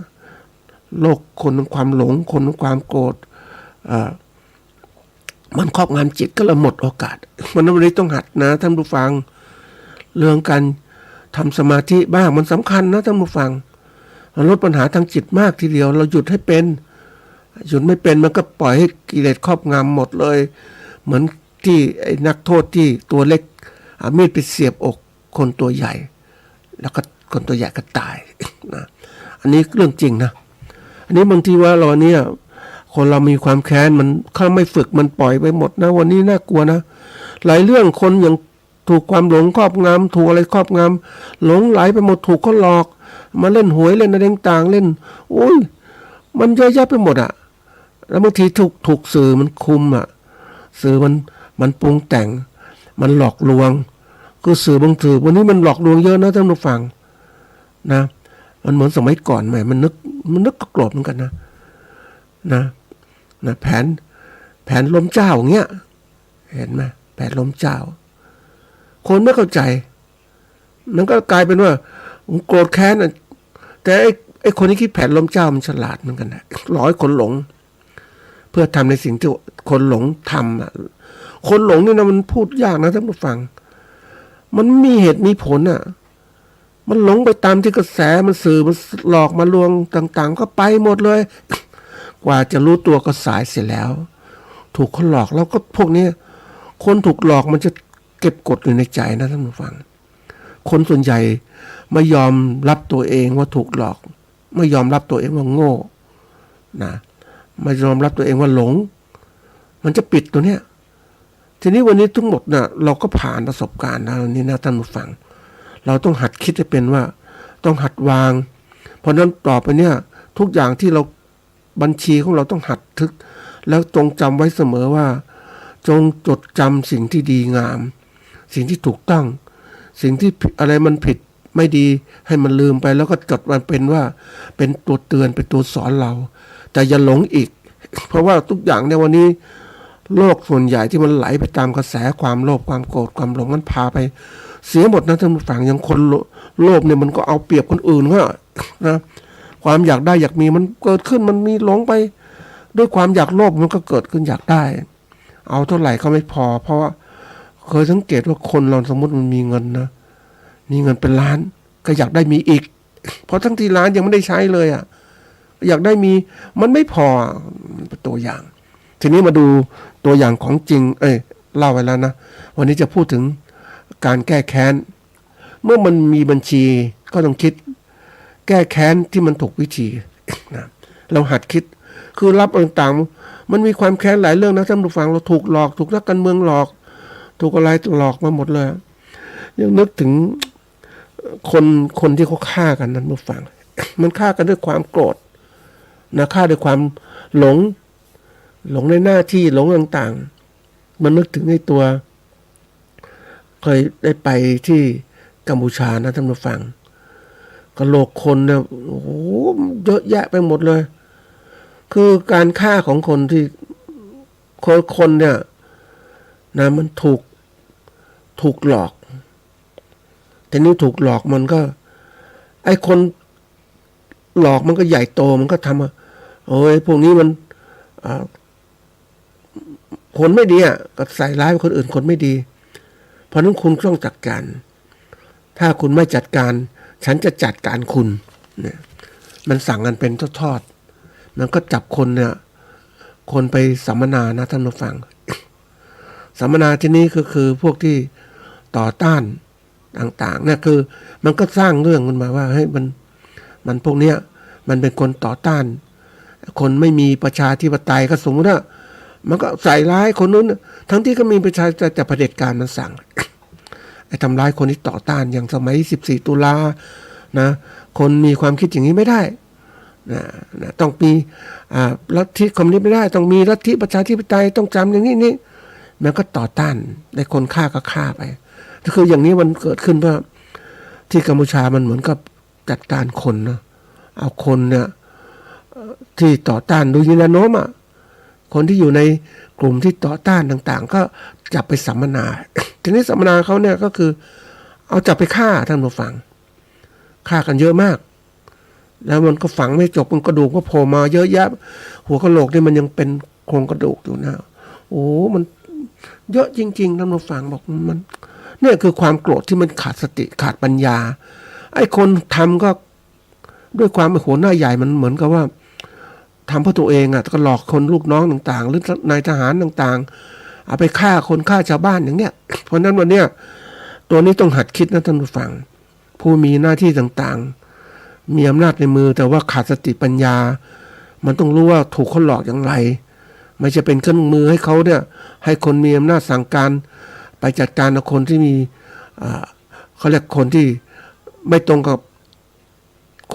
โลกคนของความหลงคนของความโกรธมันครอบงำจิตก็เลยหมดโอกาสวันนี้ต้องหัดนะท่านผู้ฟังเรื่องการทำสมาธิบ้างมันสำคัญนะท่านผู้ฟังลดปัญหาทางจิตมากทีเดียวเราหยุดให้เป็นหยุดไม่เป็นมันก็ปล่อยให้กิเลสครอบงำหมดเลยเหมือนที่ไอ้นักโทษที่ตัวเล็กเอามีดไปเสียบอกคนตัวใหญ่แล้วก็คนตัวใหญ่ก็ตายนะอันนี้เรื่องจริงนะอันนี้บางทีว่าเราเนี่ยคนเรามีความแค้นมันถ้าไม่ฝึกมันปล่อยไปหมดนะวันนี้น่ากลัวนะหลายเรื่องคนอย่างถูกความหลงครอบงำถูกอะไรครอบงำหลงไหลไปหมดถูกเขาหลอกมาเล่นหวยเล่นอะไรต่างๆเล่นโอ้ยมันเยอะแยะไปหมดอ่ะแล้วบางทีถูกสื่อมันคุมอ่ะสื่อมันปรุงแต่งมันหลอกลวงคือสื่อบางสื่อวันนี้มันหลอกลวงเยอะนะท่านผู้ฟังนะมันเหมือนสมัยก่อนไหมมันนึกก็โกรธเหมือนกันนะแผนล้มเจ้าอย่างเงี้ยเห็นไหมแผนล้มเจ้าคนไม่เข้าใจมันก็กลายเป็นว่าโกรธแค้นนะแต่ไอ้คนที่คิดแผนล้มเจ้ามันฉลาดเหมือนกันนะร้อยคนหลงเพื่อทำในสิ่งที่คนหลงทำอ่ะคนหลงนี่นะมันพูดยากนะท่านผู้ฟังมันมีเหตุมีผลอ่ะมันหลงไปตามที่กระแสมันสื่อมันหลอกมาลวงต่างๆก็ไปหมดเลย กว่าจะรู้ตัวก็สายเสียแล้วถูกคนหลอกแล้วก็พวกนี้คนถูกหลอกมันจะเก็บกดอยู่ในใจนะท่านผู้ฟังคนส่วนใหญ่ไม่ยอมรับตัวเองว่าถูกหลอกไม่ยอมรับตัวเองว่าโง่นะไม่ยอมรับตัวเองว่าหลงมันจะปิดตัวเนี้ยทีนี้วันนี้ทั้งหมดนะเราก็ผ่านประสบการณ์นะวันนี้นะท่านผู้ฟังเราต้องหัดคิดให้เป็นว่าต้องหัดวางเพราะนั้นต่อไปเนี่ยทุกอย่างที่เราบัญชีของเราต้องหัดทึกแล้วจงจำไว้เสมอว่าจงจดจำสิ่งที่ดีงามสิ่งที่ถูกต้องสิ่งที่อะไรมันผิดไม่ดีให้มันลืมไปแล้วก็จดมันเป็นว่าเป็นตัวเตือนเป็นตัวสอนเราแต่อย่าหลงอีกเพราะว่าทุกอย่างในวันนี้โลกส่วนใหญ่ที่มันไหลไปตามกระแสความโลภความโกรธความหลงมันพาไปเสียหมดนะท่านผู้ฟังอย่างคนโลภเนี่ยมันก็เอาเปรียบคนอื่นก็นะความอยากได้อยากมีมันเกิดขึ้นมันมีหลงไปด้วยความอยากโลภมันก็เกิดขึ้นอยากได้เอาเท่าไหร่ก็ไม่พอเพราะว่าเคยสังเกตว่าคนเราสมมติมันมีเงินนะมีเงินเป็นล้านก็อยากได้มีอีกเพราะทั้งที่ล้านยังไม่ได้ใช้เลยอ่ะอยากได้มีมันไม่พอเป็นตัวอย่างทีนี้มาดูตัวอย่างของจริงเล่าไว้แล้วนะวันนี้จะพูดถึงการแก้แค้นเมื่อมันมีบัญชีก็ต้องคิดแก้แค้นที่มันถูกวิธีนะเราหัดคิดคือรับต่างๆมันมีความแค้นหลายเรื่องนะท่านผู้ฟังเราถูกหลอกถูกนักการเมืองหลอกถูกอะไรหลอกมาหมดเลยยังนึกถึงคนที่เขาฆ่ากันนั้นผู้ฟัง มันฆ่ากันด้วยความโกรธนะฆ่าด้วยความหลงในหน้าที่หลงต่างๆมันนึกถึงในตัวเคยได้ไปที่กัมพูชานะท่านผู้ฟังกะโหลกคนเนี่ยโอ้โหเยอะแยะไปหมดเลยคือการฆ่าของคนที่คนเนี่ยนะมันถูกหลอกทีนี้ถูกหลอกมันก็ไอ้คนหลอกมันก็ใหญ่โตมันก็ทำโอ้ยพวกนี้มันคนไม่ดีอ่ะก็ใส่ร้ายคนอื่นคนไม่ดีเพราะนั้นคุณต้องจัดการถ้าคุณไม่จัดการฉันจะจัดการคุณเนี่ยมันสั่งกันเป็นทอดๆมันก็จับคนเนี่ยคนไปสัมมนานะท่านผู้ฟัง สัมมนาที่นี้ก็คือพวกที่ต่อต้านต่างๆเนี่ยคือมันก็สร้างเรื่องขึ้นมาว่าให้มันพวกเนี้ยมันเป็นคนต่อต้านคนไม่มีประชาธิปไตยก็สมมติว่ามันก็ใส่ร้ายคนนู้นทั้งที่ก็มีประชาจะเผด็จการมันสั่ง ไอ้ทำร้ายคนที่ต่อต้านอย่างสมัย14ตุลานะคนมีความคิดอย่างนี้ไม่ได้ ต้องมีลัทธิคอมมิวนิสต์ไม่ได้ต้องมีลัทธิประชาธิปไตยต้องจำอย่างนี้นี่มันก็ต่อต้านในคนฆ่าก็ฆ่าไปคืออย่างนี้มันเกิดขึ้นเพราะที่กัมพูชามันเหมือนกับจัดการคนนะเอาคนเนี่ยที่ต่อต้านดูยินโน้มคนที่อยู่ในกลุ่มที่ต่อต้านต่างๆก็จับไปสัมมนา ทีนี้สัมมนาเขาเนี่ยก็คือเอาจับไปฆ่าท่านผู้ฟังฆ่ากันเยอะมากแล้วมันก็ฝังไม่จบมันกระดูกก็โผล่มาเยอะแยะหัวกะโหลกนี่มันยังเป็นโครงกระดูกอยู่นะโอ้มันเยอะจริงๆท่านผู้ฟังบอกมันเนี่ยคือความโกรธที่มันขาดสติขาดปัญญาไอ้คนทำก็ด้วยความโหหน้าใหญ่มันเหมือนกับว่าทำเพื่อตัวเองก็หลอกคนลูกน้องต่างๆหรือนายทหารต่างๆเอาไปฆ่าคนฆ่าชาวบ้านอย่างเนี้ยเพราะนั้นวันเนี้ยตัวนี้ต้องหัดคิดนะท่านผู้ฟังผู้มีหน้าที่ต่างๆมีอำนาจในมือแต่ว่าขาดสติปัญญามันต้องรู้ว่าถูกเขาหลอกอย่างไรไม่ใช่เป็นเครื่องมือให้เขาเนี่ยให้คนมีอำนาจสั่งการไปจัดการกับคนที่มีเขาเรียกคนที่ไม่ตรงกับ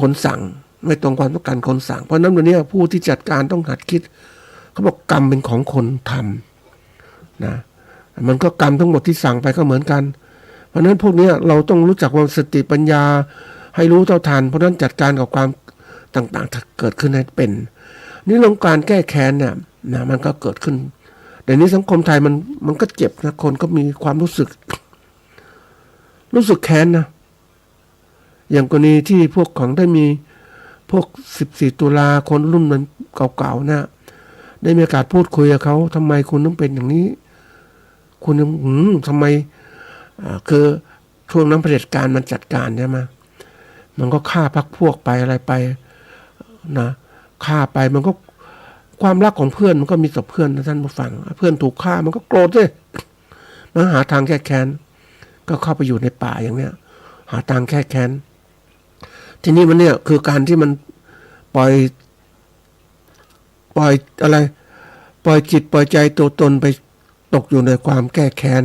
คนสั่งไม่ตรงความต้องการคนสั่งเพราะนั้นวันนี้ผู้ที่จัดการต้องหัดคิดเขาบอกกรรมเป็นของคนทำนะมันก็กรรมทั้งหมดที่สั่งไปก็เหมือนกันเพราะนั้นพวกนี้เราต้องรู้จักว่าสติปัญญาให้รู้เท่าทันเพราะนั้นจัดการกับความต่างๆเกิดขึ้นให้เป็นนี่เรื่องการแก้แค้นเนี่ยนะมันก็เกิดขึ้นเดี๋ยวนี้สังคมไทยมันก็เจ็บนะคนก็มีความรู้สึกแค้นนะอย่างกรณีที่พวกของได้มีพวก14ตุลาคนรุ่นนั้นเก่าๆนะได้มีโอกาสพูดคุยกับเขาทำไมคุณต้องเป็นอย่างนี้คุณทำไมคือช่วงนั้นเผด็จการมันจัดการใช่ไหมมันก็ฆ่าพรรคพวกไปอะไรไปนะฆ่าไปมันก็ความรักของเพื่อนมันก็มีต่อเพื่อนนะท่านผู้ฟังเพื่อนถูกฆ่ามันก็โกรธเลยมันหาทางแก้แค้นก็เข้าไปอยู่ในป่าอย่างเนี้ยหาทางแก้แค้นทีนี้มันเนี่ยคือการที่มันปล่อยอะไรปล่อยจิตปล่อยใจตัวตนไปตกอยู่ในความแก้แค้น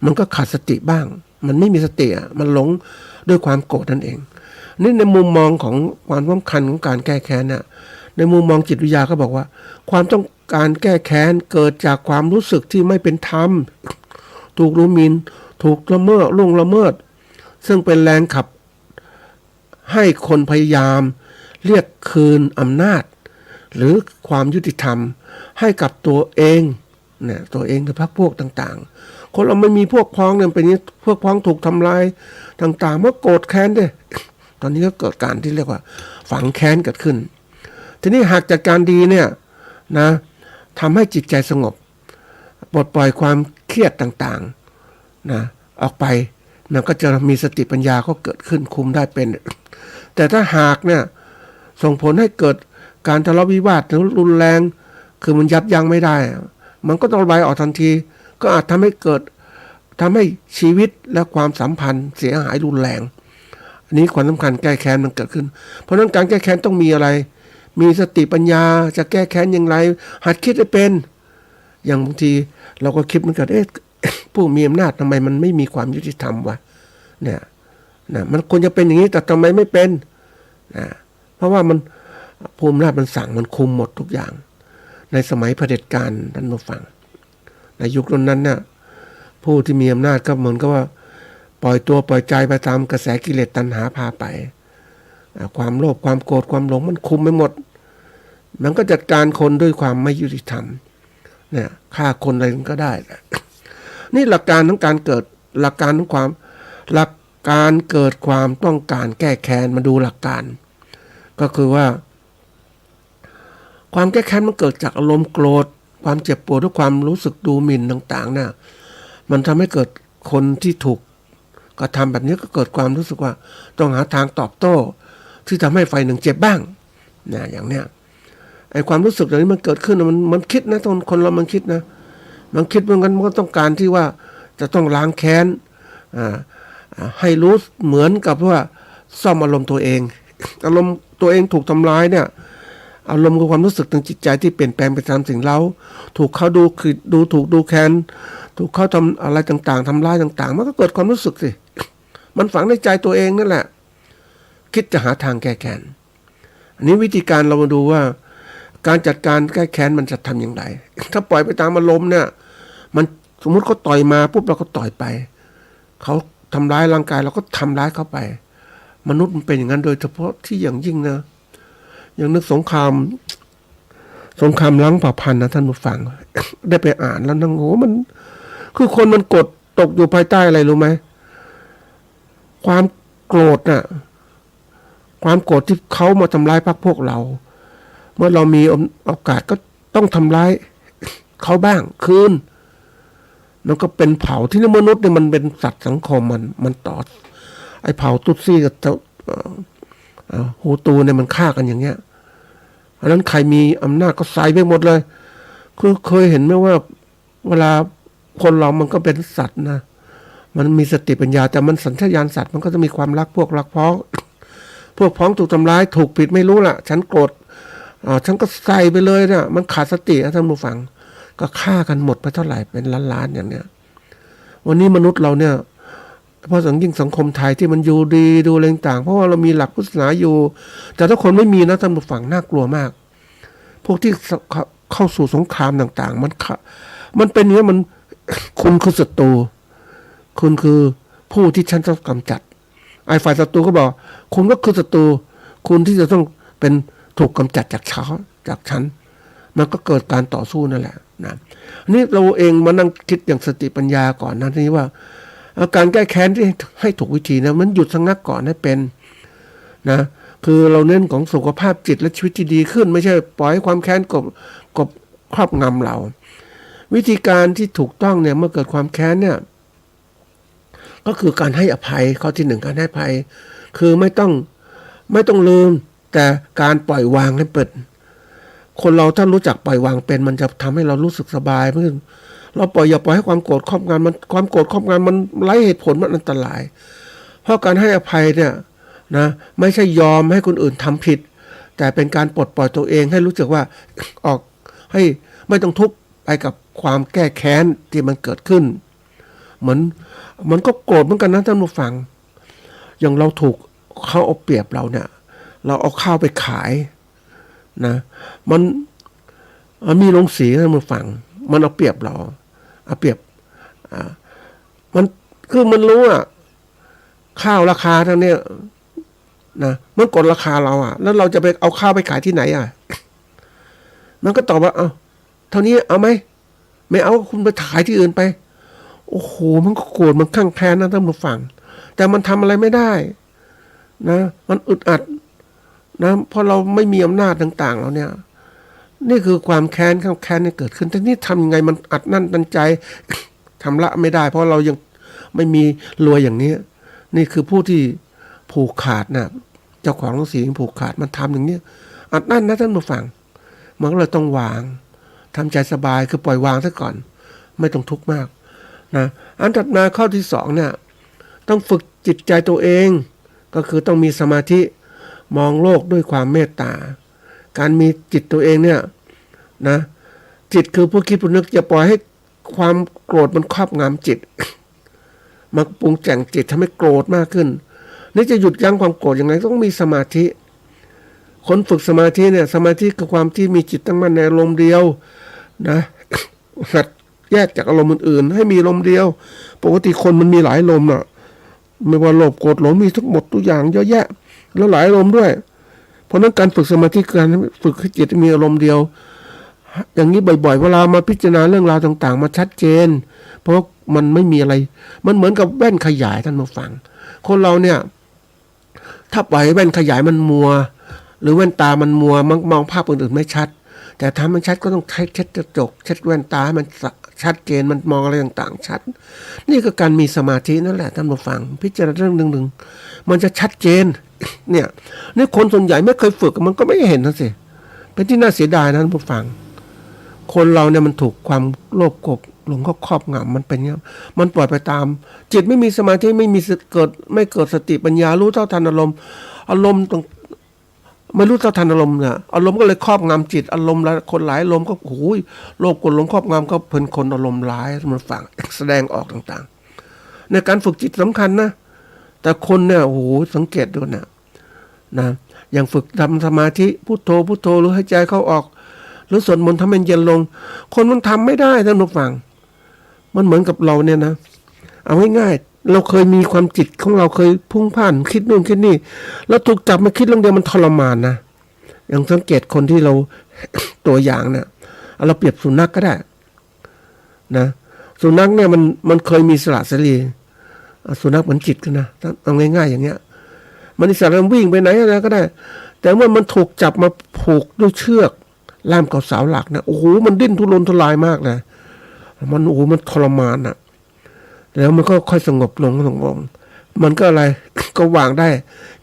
มันก็ขาดสติบ้างมันไม่มีสติมันหลงด้วยความโกรธนั่นเองนี่ในมุมมองของความสำคัญของการแก้แค้นน่ะในมุมมองจิตวิทยาก็บอกว่าความต้องการแก้แค้นเกิดจากความรู้สึกที่ไม่เป็นธรรมถูกรู้หมิ่นถูกละเมิดล่วงละเมิดซึ่งเป็นแรงขับให้คนพยายามเรียกคืนอำนาจหรือความยุติธรรมให้กับตัวเองเนี่ยตัวเองหรือพรรคพวกต่างๆคนเราไม่มีพวกพ้องเนี่ยเป็นนี้พวกพ้องถูกทำลายต่างๆเมื่อโกรธแค้นด้วยตอนนี้ก็เกิดการที่เรียกว่าฝังแค้นเกิดขึ้นทีนี้หากจัดการดีเนี่ยนะทำให้จิตใจสงบปลดปล่อยความเครียดต่างๆนะออกไปมันก็จะมีสติปัญญาก็เกิดขึ้นคุมได้เป็นแต่ถ้าหากเนี่ยส่งผลให้เกิดการทะเลาะวิวาทหรือรุนแรงคือมันยับยั้งไม่ได้มันก็ต้องระบายออกทันทีก็อาจทำให้ชีวิตและความสัมพันธ์เสียหายรุนแรงอันนี้ความสำคัญแก้แค้นมันเกิดขึ้นเพราะฉะนั้นการแก้แค้นต้องมีอะไรมีสติปัญญาจะแก้แค้นอย่างไรหัดคิดให้เป็นอย่างบางทีเราก็คิดเหมือนกันผู้มีอำนาจทำไมมันไม่มีความยุติธรรมวะเนี่ยนะมันควรจะเป็นอย่างนี้แต่ทำไมไม่เป็นนะเพราะว่ามันภูมิอำนาจมันสั่งมันคุมหมดทุกอย่างในสมัยเผด็จการท่านผู้ฟังในยุคนั้นเนี่ยผู้ที่มีอำนาจก็เหมือนกับว่าปล่อยตัวปล่อยใจไปตามกระแสกิเลสตัณหาพาไปความโลภความโกรธความหลงมันคุมไปหมดมันก็จัดการคนด้วยความไม่ยุติธรรมเนี่ยฆ่าคนอะไรก็ได้นี่หลักการของการเกิดหลักการเกิดความต้องการแก้แค้นมาดูหลักการก็คือว่าความแก้แค้นมันเกิดจากอารมณ์โกรธความเจ็บปวดด้วยความรู้สึกดูหมิ่นต่างๆน่ะมันทำให้เกิดคนที่ถูกกระทำแบบนี้ก็เกิดความรู้สึกว่าต้องหาทางตอบโต้ที่ทำให้ฝ่ายหนึ่งเจ็บบ้างนะอย่างเนี้ยไอ้ความรู้สึกเหล่านี้มันเกิดขึ้นมันคิดนะคนเรามันคิดนะมันคิดเหมือนกันมันก็ต้องการที่ว่าจะต้องล้างแค้นให้รู้เหมือนกับว่าซ่อมอารมณ์ตัวเองอารมณ์ตัวเองถูกทำร้ายเนี่ยอารมณ์กับความรู้สึกทางจิตใจที่เปลี่ยนแปลงไปตามสิ่งเร้าถูกเขาดูแค้นถูกเขาทำอะไรต่างๆทำร้ายต่างๆมันก็เกิดความรู้สึกสิมันฝังในใจตัวเองนั่นแหละคิดจะหาทางแก้แค้น อันนี้วิธีการเรามาดูว่าการจัดการแก้แค้นมันจะทำอย่างไรถ้าปล่อยไปตามอารมณ์เนี่ยมันสมมุติเขาต่อยมาปุ๊บเราก็ต่อยไปเขาทำร้ายร่างกายเราก็ทำร้ายเขาไปมนุษย์มันเป็นอย่างนั้นโดยเฉพาะที่อย่างยิ่งนะอย่างนึกสงครามล้างเผ่าพันธุ์นะท่านผู้ฟัง ได้ไปอ่านแล้วนั่งโหมันคือคนมันกดตกอยู่ภายใต้อะไรรู้ไหมความโกรธน่ะความโกรธที่เขามาทำร้ายพรรคพวกเราเมื่อเรามีโอกาสก็ต้องทำร้ายเขาบ้างคืนมันก็เป็นเผ่าที่มนุษย์เนี่ยมันเป็นสัตว์สังคมมันต่อไอ้เผ่าตุตซี่กับฮูตูเนี่ยมันฆ่ากันอย่างเงี้ยเพราะฉะนั้นใครมีอำนาจก็ใส่ไปหมดเลยคือเคยเห็นไหมว่าเวลาคนเรามันก็เป็นสัตว์นะมันมีสติปัญญาแต่มันสัญชาตญาณสัตว์มันก็จะมีความรักพวกรักพ้องพวกพ้องถูกทำร้ายถูกผิดไม่รู้ล่ะฉันโกรธฉันก็ใส่ไปเลยนะมันขาดสตินะท่านผู้ฟังก็ฆ่ากันหมดไปเท่าไหร่เป็นล้านๆอย่างเนี้ยวันนี้มนุษย์เราเนี่ยเพราะยิ่งสังคมไทยที่มันอยู่ดีดูอะไรต่างเพราะว่าเรามีหลักพุทธศาสนาอยู่แต่ถ้าคนไม่มีนะท่านผู้ฟังน่ากลัวมากพวกที่เข้าสู่สงครามต่างๆมันเป็นอย่างนี้มันคุณคือศัตรูคุณคือผู้ที่ฉันต้องกำจัดไอ้ฝ่ายศัตรูก็บอกคุณก็คือศัตรูคุณที่จะต้องเป็นถูกกำจัดจากฉันมันก็เกิดการต่อสู้นั่นแหละนะนี่เราเองมานั่งคิดอย่างสติปัญญาก่อนนะที่ว่าการแก้แค้นที่ให้ถูกวิธีนะมันหยุดชะงักก่อนให้เป็นนะคือเราเน้นของสุขภาพจิตและชีวิตที่ดีขึ้นไม่ใช่ปล่อยให้ความแค้นกบครอบงำเราวิธีการที่ถูกต้องเนี่ยเมื่อเกิดความแค้นเนี่ยก็คือการให้อภัยข้อที่หนึ่งการให้อภัยคือไม่ต้องลืมแต่การปล่อยวางให้เป็นคนเราถ้ารู้จักปล่อยวางเป็นมันจะทำให้เรารู้สึกสบายเพื่อนเราอย่าปล่อยให้ความโกรธครอบงำมันความโกรธครอบงำมันไร้เหตุผลมันอันตรายเพราะการให้อภัยเนี่ยนะไม่ใช่ยอมให้คนอื่นทำผิดแต่เป็นการปลดปล่อยตัวเองให้รู้สึกว่าออกให้ไม่ต้องทุกข์ไปกับความแก้แค้นที่มันเกิดขึ้นเหมือนมันก็โกรธเหมือนกันนะท่านผู้ฟังอย่างเราถูกเขาเอาเปรียบเราเนี่ยเราเอาข้าวไปขายนะมันมีโรงสีท่านผู้ฟังมันเอาเปรียบเราเอาเปรียบมันคือมันรู้อ่ะข้าวราคาเท่านี้นะมันกดราคาเราอ่ะแล้วเราจะไปเอาข้าวไปขายที่ไหนอ่ะมันก็ตอบว่าเอาเท่านี้เอาไหมไม่เอาคุณไปขายที่อื่นไปโอ้โหมันก็โกรธมันข้างแค้นนะท่านผู้ฟังแต่มันทำอะไรไม่ได้นะมันอึดอัดนะเพราะเราไม่มีอำนาจต่างๆเราเนี่ยนี่คือความแค้นข้างแค้นที่เกิดขึ้นแต่นี่ทำยังไงมันอัดนั่นตันใจทำละไม่ได้เพราะเรายังไม่มีรวยอย่างนี้นี่คือผู้ที่ผูกขาดนะเจ้าของโรงสีผูกขาดมันทำอย่างนี้อัดนั่นนะท่านผู้ฟังมันก็เลยต้องวางทำใจสบายคือปล่อยวางซะก่อนไม่ต้องทุกข์มากนะอันถัดมาข้อที่สองเนี่ยต้องฝึกจิตใจตัวเองก็คือต้องมีสมาธิมองโลกด้วยความเมตตาการมีจิตตัวเองเนี่ยนะจิตคือผู้คิดผู้นึกอย่าปล่อยให้ความโกรธมันครอบงำจิตมาปรุงแต่งจิตทำให้โกรธมากขึ้นนี่จะหยุดยั้งความโกรธอย่างไรต้องมีสมาธิคนฝึกสมาธิเนี่ยสมาธิคือความที่มีจิตตั้งมั่นในอารมณ์เดียวนะหัดแยกจากอารมณ์อื่นๆให้มีอารมณ์เดียวปกติคนมันมีหลายอารมณ์น่ะไม่ว่าโลภโกรธหลงมีทั้งหมดทุกอย่างเยอะแยะแล้วหลายอารมณ์ด้วยเพราะนั้นการฝึกสมาธิการฝึกให้จิตมีอารมณ์เดียวอย่างนี้บ่อยๆเวลามาพิจารณาเรื่องราวต่างๆมาชัดเจนเพราะมันไม่มีอะไรมันเหมือนกับแว่นขยายท่านผู้ฟังคนเราเนี่ยถ้าปล่อยแว่นขยายมันมัวหรือแว่นตามันมัวมองภาพอื่นๆไม่ชัดแต่ถ้ามันชัดก็ต้องเช็ดกระจกเช็ดแว่นตาให้มันชัดเจนมันมองอะไรต่างๆชัดนี่ก็การมีสมาธินั่นแหละท่านผู้ฟังพิจารณาเรื่องหนึ่งมันจะชัดเจนเนี่ยนี่คนส่วนใหญ่ไม่เคยฝึกมันก็ไม่เห็นนะสิเป็นที่น่าเสียดายนะท่านผู้ฟังคนเราเนี่ยมันถูกความโลภโกรธหลงก็ครอบงำมันเป็นเงี้ยมันปล่อยไปตามจิตไม่มีสมาธิไม่เกิดสติปัญญารู้เท่าทันอารมณ์ต้องไม่รู้เท่าทันอารมณ์เนี่ยอารมณ์ก็เลยครอบงำจิตอารมณ์คนหลายอารมณ์ก็โอ้ยโลภโกรธหลงครอบงำก็เป็นคนอารมณ์ร้ายมันฝังแสดงออกต่างๆในการฝึกจิตสำคัญนะแต่คนเนี่ยโอ้โหสังเกตดูนะ อย่างฝึกทำสมาธิพุทโธพุทโธหรือหายใจเข้าออกหรือสวดมนต์ทำให้เย็นลงคนมันทำไม่ได้ท่านผู้ฟังมันเหมือนกับเราเนี่ยนะเอาง่ายๆเราเคยมีความจิตของเราเคยพุ่งผ่านคิดนู่นคิดนี่แล้วถูกจับมาคิดเรื่องเดียวมันทรมานนะอย่างสังเกตคนที่เรา ตัวอย่างเนี่ยเราเปรียบสุนัข ก็ได้นะสุนัขเนี่ยมันเคยมีสระเสรีสุนัขเหมือนจิตกันนะเอาง่ายๆอย่างเงี้ยมันอิสระวิ่งไปไหนอะไรก็ได้ แต่เมื่อมันถูกจับมาผูกด้วยเชือกล่ามกับเสาหลักนะโอ้โหมันดิ้นทุรนทุรายมากเลยมันโอ้โหมันทรมานอ่ะแล้วมันก็ค่อยสงบลงมันก็อะไร ก็วางได้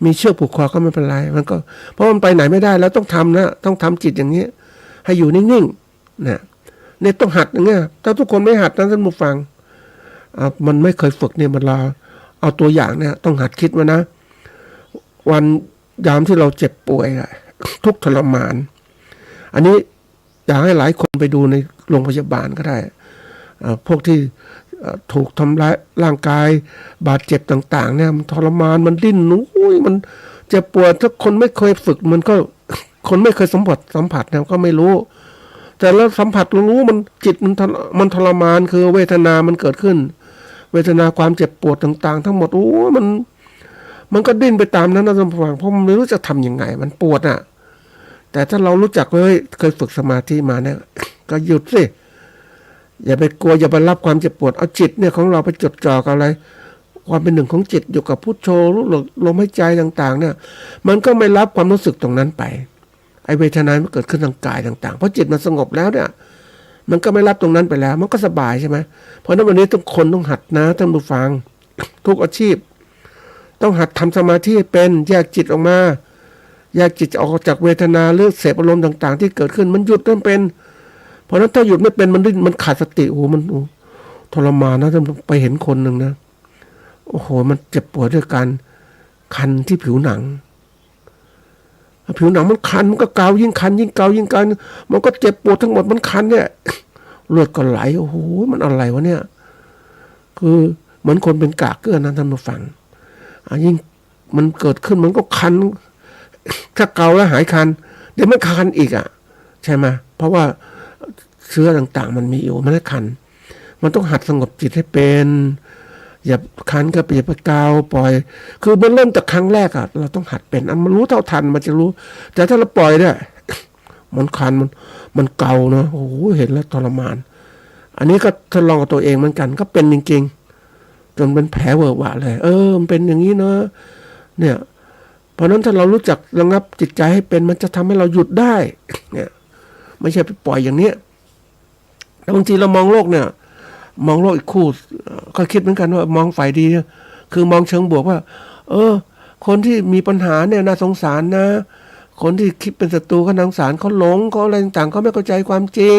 มีเชือกผูกคอก็ไม่เป็นไรมันก็เพราะมันไปไหนไม่ได้แล้วต้องทำนะต้องทำจิตอย่างนี้ให้อยู่นิ่งๆเนี่ยต้องหัดอย่างเงี้ยถ้าทุกคนไม่หัดนะท่านผู้ฟังมันไม่เคยฝึกเนี่ยมันเอาตัวอย่างเนี่ยต้องหัดคิดว่านะวันยามที่เราเจ็บป่วยทุกข์ทรมานอันนี้อยากให้หลายคนไปดูในโรงพยาบาลก็ได้พวกที่ถูกทำร้ายร่างกายบาดเจ็บต่างๆเนี่ยมันทรมานมันดิ้นอุ้ยมันเจ็บปวดถ้าคนไม่เคยฝึกมันก็คนไม่เคยสัมผัสเนี่ยก็ไม่รู้แต่แล้วสัมผัสรู้มันจิตมันทรมานคือเวทนามันเกิดขึ้นเวทนาความเจ็บปวดต่างๆทั้งหมดโอ้มันก็ดิ้นไปตามนั้นนะท่านผู้ฟังเพราะมันไม่รู้จะทำยังไงมันปวดอ่ะแต่ถ้าเรารู้จักเคยฝึกสมาธิมาเนี่ยก็หยุดสิอย่าไปกลัวอย่าไปรับความเจ็บปวดเอาจิตเนี่ยของเราไปจดจ่อกับอะไรความเป็นหนึ่งของจิตอยู่กับพุทโธรู้ลมหายใจต่างๆเนี่ยมันก็ไม่รับความรู้สึกตรงนั้นไปไอเวทนามันเกิดขึ้นทางกายต่างๆเพราะจิตมันสงบแล้วเนี่ยมันก็ไม่รับตรงนั้นไปแล้วมันก็สบายใช่ไหมเพราะนั้นวันนี้ทุกคนต้องหัดนะท่านผู้ฟังทุกอาชีพต้องหัดทำสมาธิเป็นแยกจิตออกมาแยกจิตออกจากเวทนาหรือเสพอารมณ์ต่างๆที่เกิดขึ้นมันหยุดนั่นเป็นเพราะนั้นถ้าหยุดไม่เป็นมันขาดสติโอ้มันทรมานนะท่านไปเห็นคนหนึ่งนะโอ้โหมันเจ็บปวดด้วยการคันที่ผิวหนังมันคันมันก็เกายิ่งคันยิ่งเกายิ่งเกามันก็เจ็บปวดทั้งหมดมันคันเนี่ยเลือดก็ไหลโอ้โหมันอะไรวะเนี่ยคือเหมือนคนเป็นกากเกลือนะท่านผู้ฟังยิ่งมันเกิดขึ้นมันก็คันถ้าเกาแล้วหายคันเดี๋ยวมันคันอีกอ่ะใช่ไหมเพราะว่าเชื้อต่างๆมันมีอยู่มันคันมันต้องหัดสงบจิตให้เป็นอย่าคันก็อย่าไปเกาปล่อยคือมันเริ่มจากครั้งแรกอ่ะเราต้องหัดเป็นมันรู้เท่าทันมันจะรู้แต่ถ้าเราปล่อยเนี่ยมันคันมันเกาเนาะโอ้โหเห็นแล้วทรมานอันนี้ก็ทดลองกับตัวเองเหมือนกันก็เป็นจริงๆจนเป็นแผลเวอะหวะเลยมันเป็นอย่างนี้เนาะเนี่ยเพราะนั้นถ้าเรารู้จักระงับจิตใจให้เป็นมันจะทำให้เราหยุดได้เนี่ยไม่ใช่ไปปล่อยอย่างเนี้ยบางทีเรามองโลกเนี่ยมองโลกอีกคู่ก็คิดเหมือนกันว่ามองฝ่ายดีคือมองเชิงบวกว่าคนที่มีปัญหาเนี่ยน่าสงสารนะคนที่คิดเป็นศัตรูก็น่าสงสารเขาหลงเขาอะไรต่างๆเขาไม่เข้าใจความจริง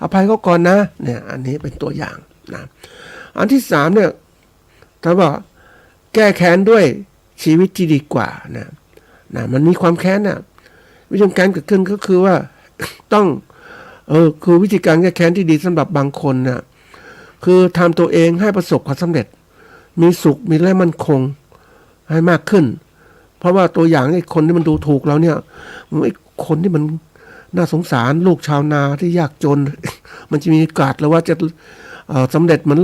อภัยเขาก่อนนะเนี่ยอันนี้เป็นตัวอย่างนะอันที่สามเนี่ยถ้าว่าแก้แค้นด้วยชีวิตที่ดีกว่านะมันมีความแค้นน่ะวิธีการเกิดขึ้นก็คือว่าต้องคือวิธีการแก้แค้นที่ดีสำหรับบางคนน่ะคือทำตัวเองให้ประสบความสำเร็จมีสุขมีและมั่นคงให้มากขึ้นเพราะว่าตัวอย่างไอ้คนที่มันดูถูกเราเนี่ยไอ้คนที่มันน่าสงสารลูกชาวนาที่ยากจน มันจะมีโอกาสแล้วว่าจะสำเร็จเหมือน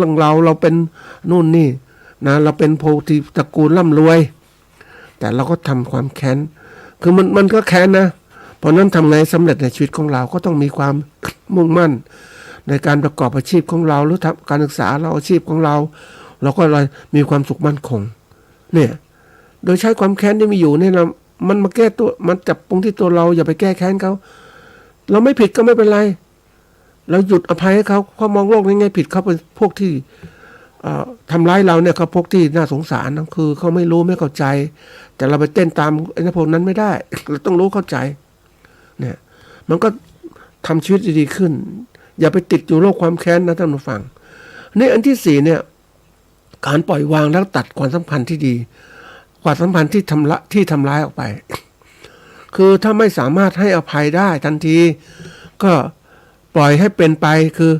เราเป็นนู่นนี่นะเราเป็นโพธิตระกูลร่ำรวยแต่เราก็ทำความแค้นคือมันก็แค้นนะเพราะนั้นทำไงสำเร็จในชีวิตของเราก็ต้องมีความมุ่งมั่นในการประกอบอาชีพของเราหรือการศึกษาเราอาชีพของเราก็เลยมีความสุขมั่นคงเนี่ยโดยใช้ความแค้นที่มีอยู่เนี่ยมันมาแก้ตัวมันจับตรงที่ตัวเราอย่าไปแก้แค้นเขาเราไม่ผิดก็ไม่เป็นไรเราหยุดอภัยให้เขามองโลกในแง่ผิดเขาเป็นพวกที่ทำร้ายเราเนี่ยเขาพวกที่น่าสงสารนะคือเขาไม่รู้ไม่เข้าใจแต่เราไปเต้นตามไอ้พวกนั้นไม่ได้ เราต้องรู้เข้าใจเนี่ยมันก็ทำชีวิตดีขึ้นอย่าไปติดอยู่โรคความแค้นนะท่านผู้ฟังนี่อันที่สี่เนี่ยการปล่อยวางแล้วตัดความสัมพันธ์ที่ดีความสัมพันธ์ที่ทำร้ายออกไป คือถ้าไม่สามารถให้อภัยได้ทันทีก็ปล่อยให้เป็นไปคือ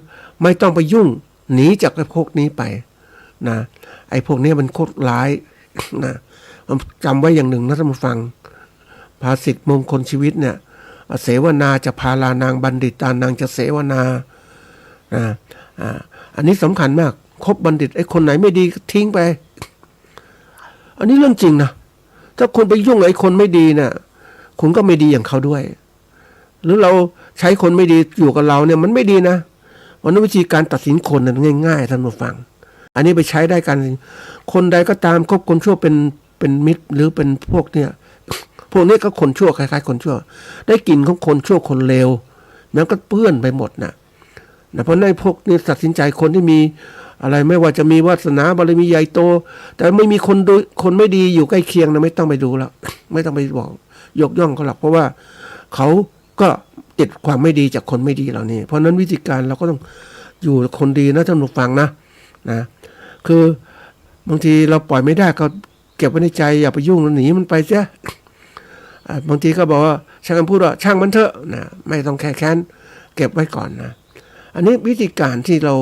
ไม่ต้องไปยุ่งหนีจากไอ้พวกนี้ไปนะไอ้พวกนี้มันโคตรร้ายนะจำไว้อย่างหนึ่งนะท่านผู้ฟัง ภาษิตมงคลชีวิตเนี่ยเสวนาจะพาลานางบัณฑิตานางจะเสวนาอันนี้สำคัญมากคบบัณฑิตไอ้คนไหนไม่ดีก็ทิ้งไปอันนี้เรื่องจริงนะถ้าคุณไปยุ่งไอ้คนไม่ดีเนี่ยคุณก็ไม่ดีอย่างเขาด้วยหรือเราใช้คนไม่ดีอยู่กับเราเนี่ยมันไม่ดีนะวันนั้นวิธีการตัดสินคนนั้นง่ายๆท่านผู้ฟังอันนี้ไปใช้ได้กันคนใดก็ตามคบคนชั่วเป็นมิตรหรือเป็นพวกเนี่ยพวกนี้ก็คนชั่วคล้ายๆคนชั่วได้กลิ่นของคนชั่วคนเลวมันก็เปื้อนไปหมดนะเพราะในพวกนี้ตัดสินใจคนที่มีอะไรไม่ว่าจะมีวาสนาบารมีใหญ่โตแต่ไม่มีคนไม่ดีอยู่ใกล้เคียงนะไม่ต้องไปดูแล้วไม่ต้องไปบอกยกย่องเขาหรอกเพราะว่าเขาก็ติดความไม่ดีจากคนไม่ดีเหล่านี้เพราะนั้นวิธีการเราก็ต้องอยู่คนดีนะท่านผู้ฟังนะคือบางทีเราปล่อยไม่ได้ก็เก็บไว้ในใจอย่าไปยุ่งหนีมันไปเสียบางทีก็บอกว่าช่างกันพูดว่าช่างมันเถอะนะไม่ต้องแค่แค้นเก็บไว้ก่อนนะอันนี้วิธีการที่เรา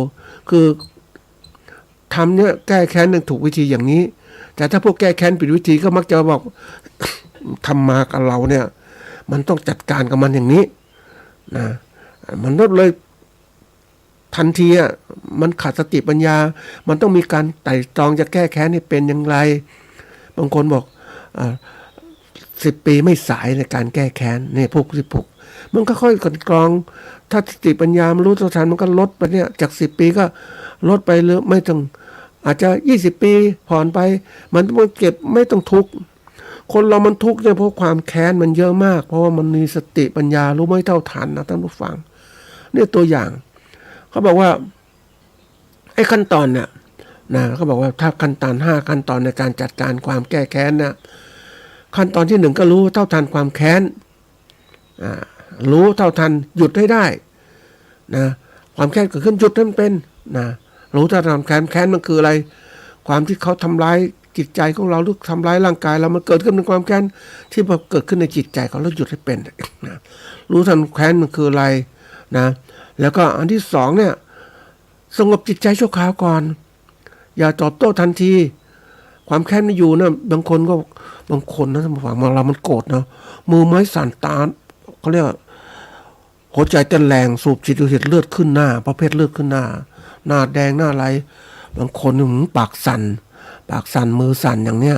คือทำเนี่ยแก้แค้นถูกวิธีอย่างนี้แต่ถ้าพวกแก้แค้นผิดวิธีก็มักจะบอก ทำมากับเราเนี่ยมันต้องจัดการกับมันอย่างนี้นะมันลดเลยทันทีอ่ะมันขาดสติปัญญามันต้องมีการไต่ตรองจะแก้แค้นให้เป็นอย่างไรบางคนบอก10 ปีไม่สายในการแก้แค้นนี่พวกมันก็ค่อยกันกรองถ้าสติปัญญามันรู้ตัวทันมันก็ลดไปเนี่ยจาก10 ปีก็ลดไปหรือไม่ต้องอาจจะ20 ปีผ่อนไปมันเก็บไม่ต้องทุกข์คนเรามันทุกข์เนี่ยเพราะความแค้นมันเยอะมากเพราะว่ามันมีสติปัญญารู้ไม่เท่าทันนะท่านผู้ฟังเนี่ยตัวอย่างเขาบอกว่าไอ้ขั้นตอนเนี่ยนะเขาบอกว่าถ้าขั้นตอน5 ขั้นตอนในการจัดการความแก้แค้นเนี่ยขั้นตอนที่1ก็รู้เท่าทันความแค้นรู้เท่าทันหยุดให้ได้นะความแค้นเกิดขึ้นหยุดให้มันเป็นนะรู้เท่าทันแค้นมันคืออะไรความที่เขาทำร้ายจิตใจของเราหรือทำร้ายร่างกายเรามันเกิดขึ้นเป็นความแค้นที่เกิดขึ้นในจิตใจของเราหยุดให้เป็นนะรู้ทันแค้นมันคืออะไรนะแล้วก็อันที่2เนี่ยสงบจิตใจชั่วคราวก่อนอย่าตอบโต้ทันทีความแค้นมันอยู่นะบางคนนะท่านผู้ฟังเรามันโกรธเนาะมือไม้สั่นตาเขาเรียกหัวใจเต้นแรงสูบฉีดเลือดขึ้นหน้าประเภทเลือดขึ้นหน้าแดงหน้าไหลบางคนปากสั่นมือสั่นอย่างเนี้ย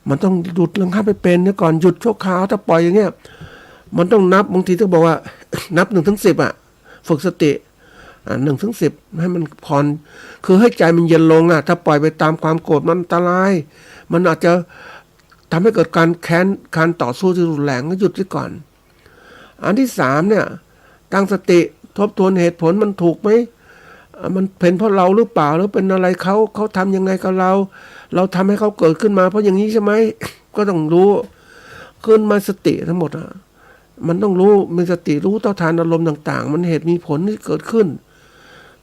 มันต้องหยุดระงับไปเป็นเนี่ยก่อนหยุดชั่วคราวถ้าปล่อยอย่างเงี้ยมันต้องนับบางทีต้องบอกว่า นับ1 ถึง 10ฝึกสติ1 ถึง 10ให้มันผ่อนคือให้ใจมันเย็นลงถ้าปล่อยไปตามความโกรธมันอันตรายมันอาจจะทำให้เกิดการแค้นการต่อสู้ที่รุนแรงก็หยุดไว้ก่อนอันที่3เนี่ยตั้งสติทบทวนเหตุผลมันถูกไหมมันเป็นเพราะเราหรือเปล่าหรือเป็นอะไรเขาทำยังไงกับเราทำให้เขาเกิดขึ้นมาเพราะอย่างนี้ใช่ไหม ก็ต้องรู้ขึ้นมาสติทั้งหมดมันต้องรู้มีสติรู้เท่าทันอารมณ์ต่างๆมันเหตุมีผลที่เกิดขึ้น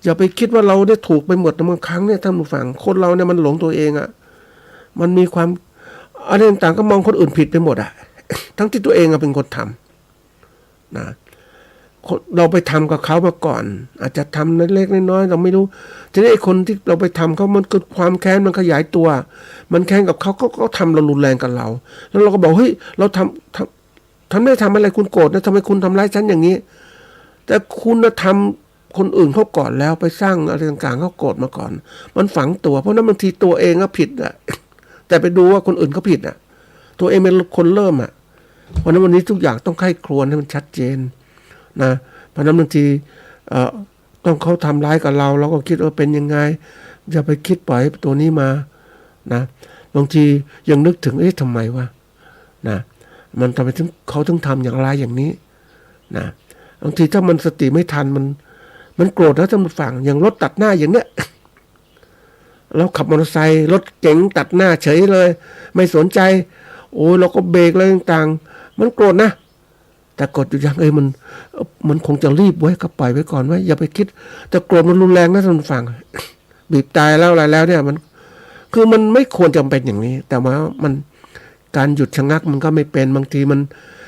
อย่าไปคิดว่าเราได้ถูกไปหมดบางครั้งเนี่ยท่านผู้ฟังคนเราเนี่ยมันหลงตัวเองมันมีความอะไรต่างๆก็มองคนอื่นผิดไปหมดทั้งที่ตัวเองเป็นคนทำนะเราไปทำกับเขามาก่อนอาจจะทำเล็กๆน้อยๆเราไม่รู้ทีนี้ไอ้คนที่เราไปทำเขามันเกิดความแค้นมันขยายตัวมันแค้นกับเขาทำเรารุนแรงกับเราแล้วเราก็บอกเฮ้ยเราทำไม่ทำอะไรคุณโกรธนะทำไมคุณทำร้ายฉันอย่างนี้แต่คุณทำคนอื่นเขาก่อนแล้วไปสร้างอะไรต่างๆเขาโกรธมาก่อนมันฝังตัวเพราะนั้นบางทีตัวเองก็ผิดแต่ไปดูว่าคนอื่นเขาผิดตัวเองเป็นคนเริ่มเพราะนั้นวันนี้ทุกอย่างต้องไข้ครวญให้มันชัดเจนนะเพราะนั้นบางทีต้องเขาทำร้ายกับเราเราก็คิดว่าเป็นยังไงอย่าไปคิดปล่อยตัวนี้มานะบางทียังนึกถึงทำไมวะนะมันทำไมเขาถึงทำอย่างไรอย่างนี้นะบางทีถ้ามันสติไม่ทันมันโกรธนะท่านผู้ฟังอย่างรถตัดหน้าอย่างเนี้ยเราขับมอเตอร์ไซค์รถเก๋งตัดหน้าเฉยเลยไม่สนใจโอ้ยเราก็เบรกอะไรต่างๆมันโกรธนะแต่กดอยู่อย่างมันคงจะรีบไว้ก็ปล่อยไว้ก่อนไว้อย่าไปคิดแต่โกรธมันรุนแรงนะท่านผู้ฟังบีบตายแล้วอะไรแล้วเนี่ยมันคือมันไม่ควรจำเป็นอย่างนี้แต่ว่ามันการหยุดชะงักมันก็ไม่เป็นบางทีมัน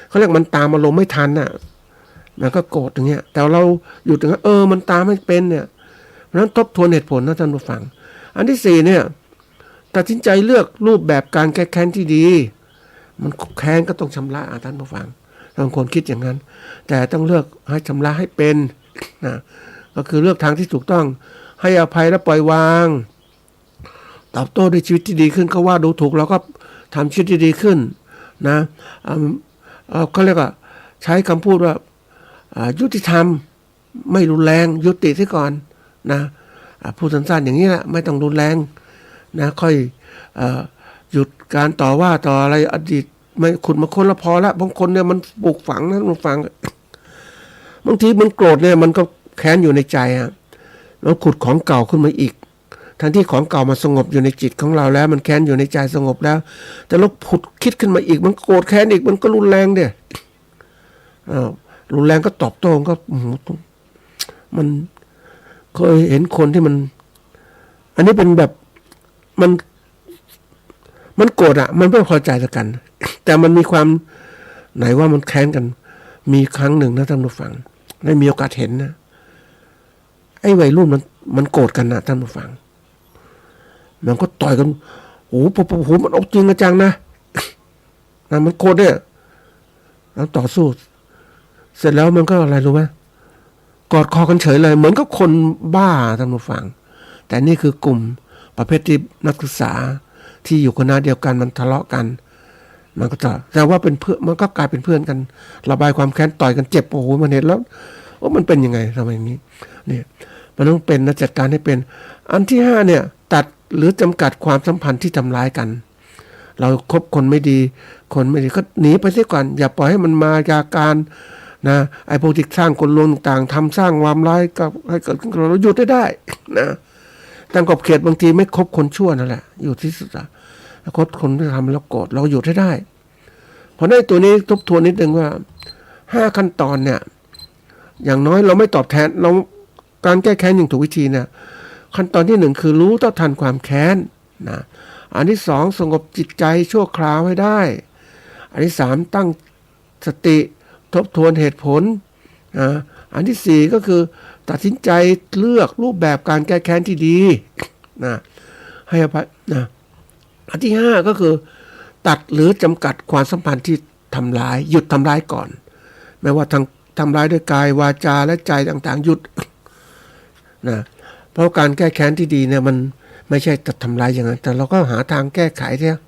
เขาเรียกมันตามอารมณ์ไม่ทันมันก็โกรธอย่างเงี้ยแต่เราหยุดอย่างนั้นมันตามไม่เป็นเนี่ยเพราะฉะนั้นทบทวนเหตุผลนะท่านผู้ฟังอันที่4เนี่ยตัดสินใจเลือกรูปแบบการแก้แค้นที่ดี มันแค้นก็ต้องชำระท่านผู้ฟังบางคนคิดอย่างนั้นแต่ต้องเลือกให้ชำระให้เป็นนะก็คือเลือกทางที่ถูกต้องให้อภัยและปล่อยวางตอบโต้ด้วยชีวิตที่ดีขึ้นเขาว่าดูถูกเราก็ทำชีวิตที่ดีขึ้นนะเขาเรียกว่าใช้คำพูดว่ายุติธรรมไม่รุนแรงยุติซะก่อนนะพูดสั้นๆอย่างนี้แหละไม่ต้องรุนแรงนะค่อยหยุดการต่อว่าต่ออะไรอดีตไม่ขุดมาคนละพอละบางคนเนี่ยมันปลูกฝังนะมันฝังบางทีมันโกรธเนี่ยมันก็แค้นอยู่ในใจแล้วขุดของเก่าขึ้นมาอีกทั้งที่ของเก่ามาสงบอยู่ในจิตของเราแล้วมันแค้นอยู่ในใจสงบแล้วแต่เราผุดคิดขึ้นมาอีกมันโกรธแค้นอีกมันก็รุนแรงเด้รุนแรงก็ตอบโต้ก็มันเคยเห็นคนที่มันอันนี้เป็นแบบมันโกรธมันไม่พอใจกันแต่มันมีความไหนว่ามันแค้นกันมีครั้งหนึ่งนะท่านผู้ฟังได้มีโอกาสเห็นนะไอ้วัยรุ่นมันโกรธกันนะท่านผู้ฟังมันก็ต่อยกันโอ้โหมันเอาจริงจังนะมันโกรธเนี่ยแล้วต่อสู้เสร็จแล้วมันก็อะไรรู้ไหมกอดคอกันเฉยเลยเหมือนกับคนบ้าท่านผู้ฟังแต่นี่คือกลุ่มประเภทที่นักศึกษาที่อยู่คณะเดียวกันมันทะเลาะกันมันก็จะแต่ว่าเป็นเพื่อนมันก็กลายเป็นเพื่อนกันระบายความแค้นต่อยกันเจ็บโอ้โหมันเห็นแล้วว่ามันเป็นยังไงทำไมอย่างนี้เนี่ยมันต้องเป็นนะจัดการให้เป็นอันที่5เนี่ยตัดหรือจำกัดความสัมพันธ์ที่ทำร้ายกันเราคบคนไม่ดีก็หนีไปเสียก่อนอย่าปล่อยให้มันมาจากการนะไอ้พวกที่สร้างกลลวงต่างๆทำสร้างความร้ายก็ให้เกิดขึ้นเราหยุดได้นะตั้งขอบเขตบางทีไม่คบคนชั่วนั่นแหละอยู่ที่สุดคบคนที่ทำแล้วโกรธเราหยุดได้เพราะในตัวนี้ทบทวนนิดนึงว่า5ขั้นตอนเนี่ยอย่างน้อยเราไม่ตอบแทนเราการแก้แค้นอย่างถูกวิธีเนี่ยขั้นตอนที่1คือรู้เท่าทันความแค้นนะอันที่2สงบจิตใจชั่วคราวให้ได้อันที่3ตั้งสติทบทวนเหตุผลนะอันที่4ก็คือตัดสินใจเลือกรูปแบบการแก้แค้นที่ดีนะให้อภัยนะอันที่5ก็คือตัดหรือจำกัดความสัมพันธ์ที่ทำร้ายหยุดทำร้ายก่อนไม่ว่าทำร้ายด้วยกายวาจาและใจต่างๆหยุดนะเพราะการแก้แค้นที่ดีเนี่ยมันไม่ใช่จะทำร้ายอย่างนั้นแต่เราก็หาทางแก้ไขเถอะ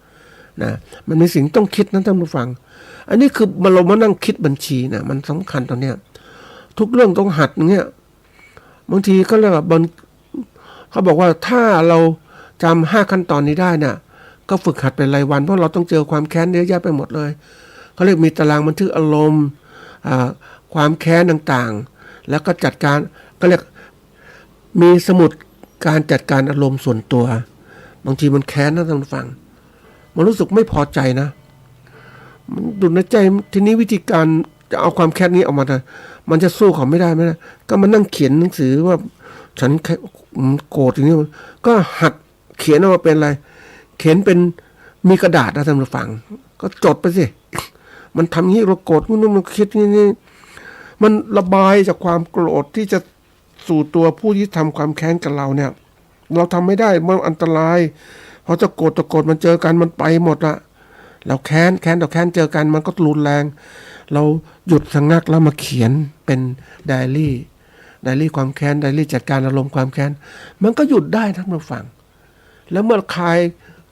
นะมันมีสิ่งต้องคิดนะท่านผู้ฟังอันนี้คือเรามานั่งคิดบัญชีนะมันสำคัญตอนเนี้ยทุกเรื่องต้องหัดอย่างเงี้ยบางทีก็เรียกว่าเขาบอกว่าถ้าเราจำ5ขั้นตอนนี้ได้เนี่ยก็ฝึกหัดเป็นรายวันเพราะเราต้องเจอความแค้นเยอะแยะไปหมดเลยเขาเรียกมีตารางบันทึกอารมณ์ความแค้นต่างๆแล้วก็จัดการก็เรียกมีสมุดการจัดการอารมณ์ส่วนตัวบางทีมันแค้นนะท่านผู้ฟังมันรู้สึกไม่พอใจนะมันดุในใจทีนี้วิธีการจะเอาความแค้นนี้ออกมามันจะสู้เขาไม่ได้ไหมนะก็มานั่งเขียนหนังสือว่าฉันโกรธอย่างนี้ก็หัดเขียนออกมาเป็นอะไรเขียนเป็นมีกระดาษนะท่านผู้ฟังก็จดไปสิมันทำอย่างนี้เราโกรธนู่นมันคิดนี่มันระบายจากความโกรธที่จะสู่ตัวผู้ที่ทำความแค้นกับเราเนี่ยเราทำไม่ได้มันอันตรายพอจะโกรธมันเจอกันมันไปหมดละเราแค้นต่อแค้นเจอกันมันก็รุนแรงเราหยุดชะงักแล้วมาเขียนเป็นไดอารี่ความแค้นไดอารี่จัดการอารมณ์ความแค้นมันก็หยุดได้ท่านผู้ฟังแล้วเมื่อคลาย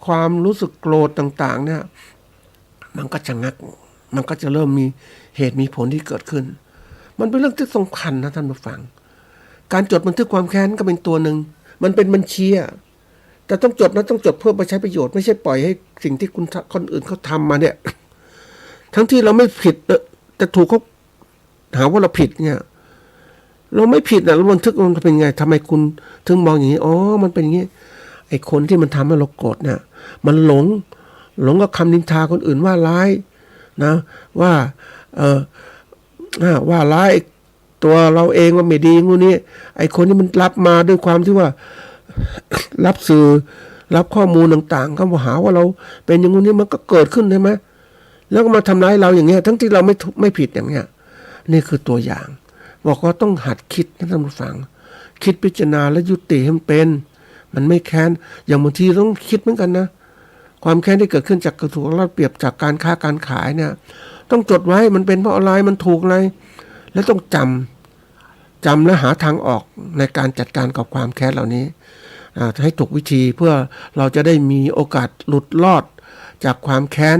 ความรู้สึกโกรธต่างๆเนี่ยมันก็ชะงักมันก็จะเริ่มมีเหตุมีผลที่เกิดขึ้นมันเป็นเรื่องที่สำคัญนะท่านผู้ฟังการจดบันทึกความแค้นก็เป็นตัวหนึ่งมันเป็นบัญชีแต่ต้องจดนะต้องจดเพื่อไปใช้ประโยชน์ไม่ใช่ปล่อยให้สิ่งที่คนอื่นเขาทำมาเนี่ยทั้งที่เราไม่ผิดแต่ถูกเขาหาว่าเราผิดเนี่ยเราไม่ผิดนะเราบันทึกมันเป็นไงทำไมคุณถึงมองอย่างนี้อ๋อมันเป็นอย่างนี้ไอ้คนที่มันทำให้เราโกรธเนี่ยมันหลงกับคำนินทาคนอื่นว่าร้ายนะว่าว่าร้ายตัวเราเองว่าไม่ดีงูนี้ไอ้คนที่มันรับมาด้วยความที่ว่ารับสื่อรับข้อมูลต่างๆก็มาหาว่าเราเป็นอย่างงูนี้มันก็เกิดขึ้นใช่ไหมแล้วก็มาทำร้ายเราอย่างเงี้ยทั้งที่เราไม่ผิดอย่างเงี้ยนี่คือตัวอย่างบอกว่าต้องหัดคิดนะท่านผู้ฟังคิดพิจารณาและยุติให้มันเป็นมันไม่แค้นอย่างบางทีต้องคิดเหมือนกันนะ ความแค้นที่เกิดขึ้นจากถูกเอาเปรียบจากการค้าการขายเนี่ยต้องจดไว้มันเป็นเพราะอะไรมันถูกอะไรและต้องจำและหาทางออกในการจัดการกับความแค้นเหล่านี้ให้ถูกวิธีเพื่อเราจะได้มีโอกาสหลุดรอดจากความแค้น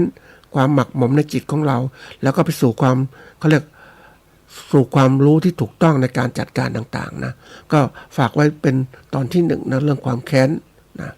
ความหมักหมมในจิตของเราแล้วก็ไปสู่ความเขาเรียกสู่ความรู้ที่ถูกต้องในการจัดการต่างๆนะก็ฝากไว้เป็นตอนที่1นะเรื่องความแค้นนะ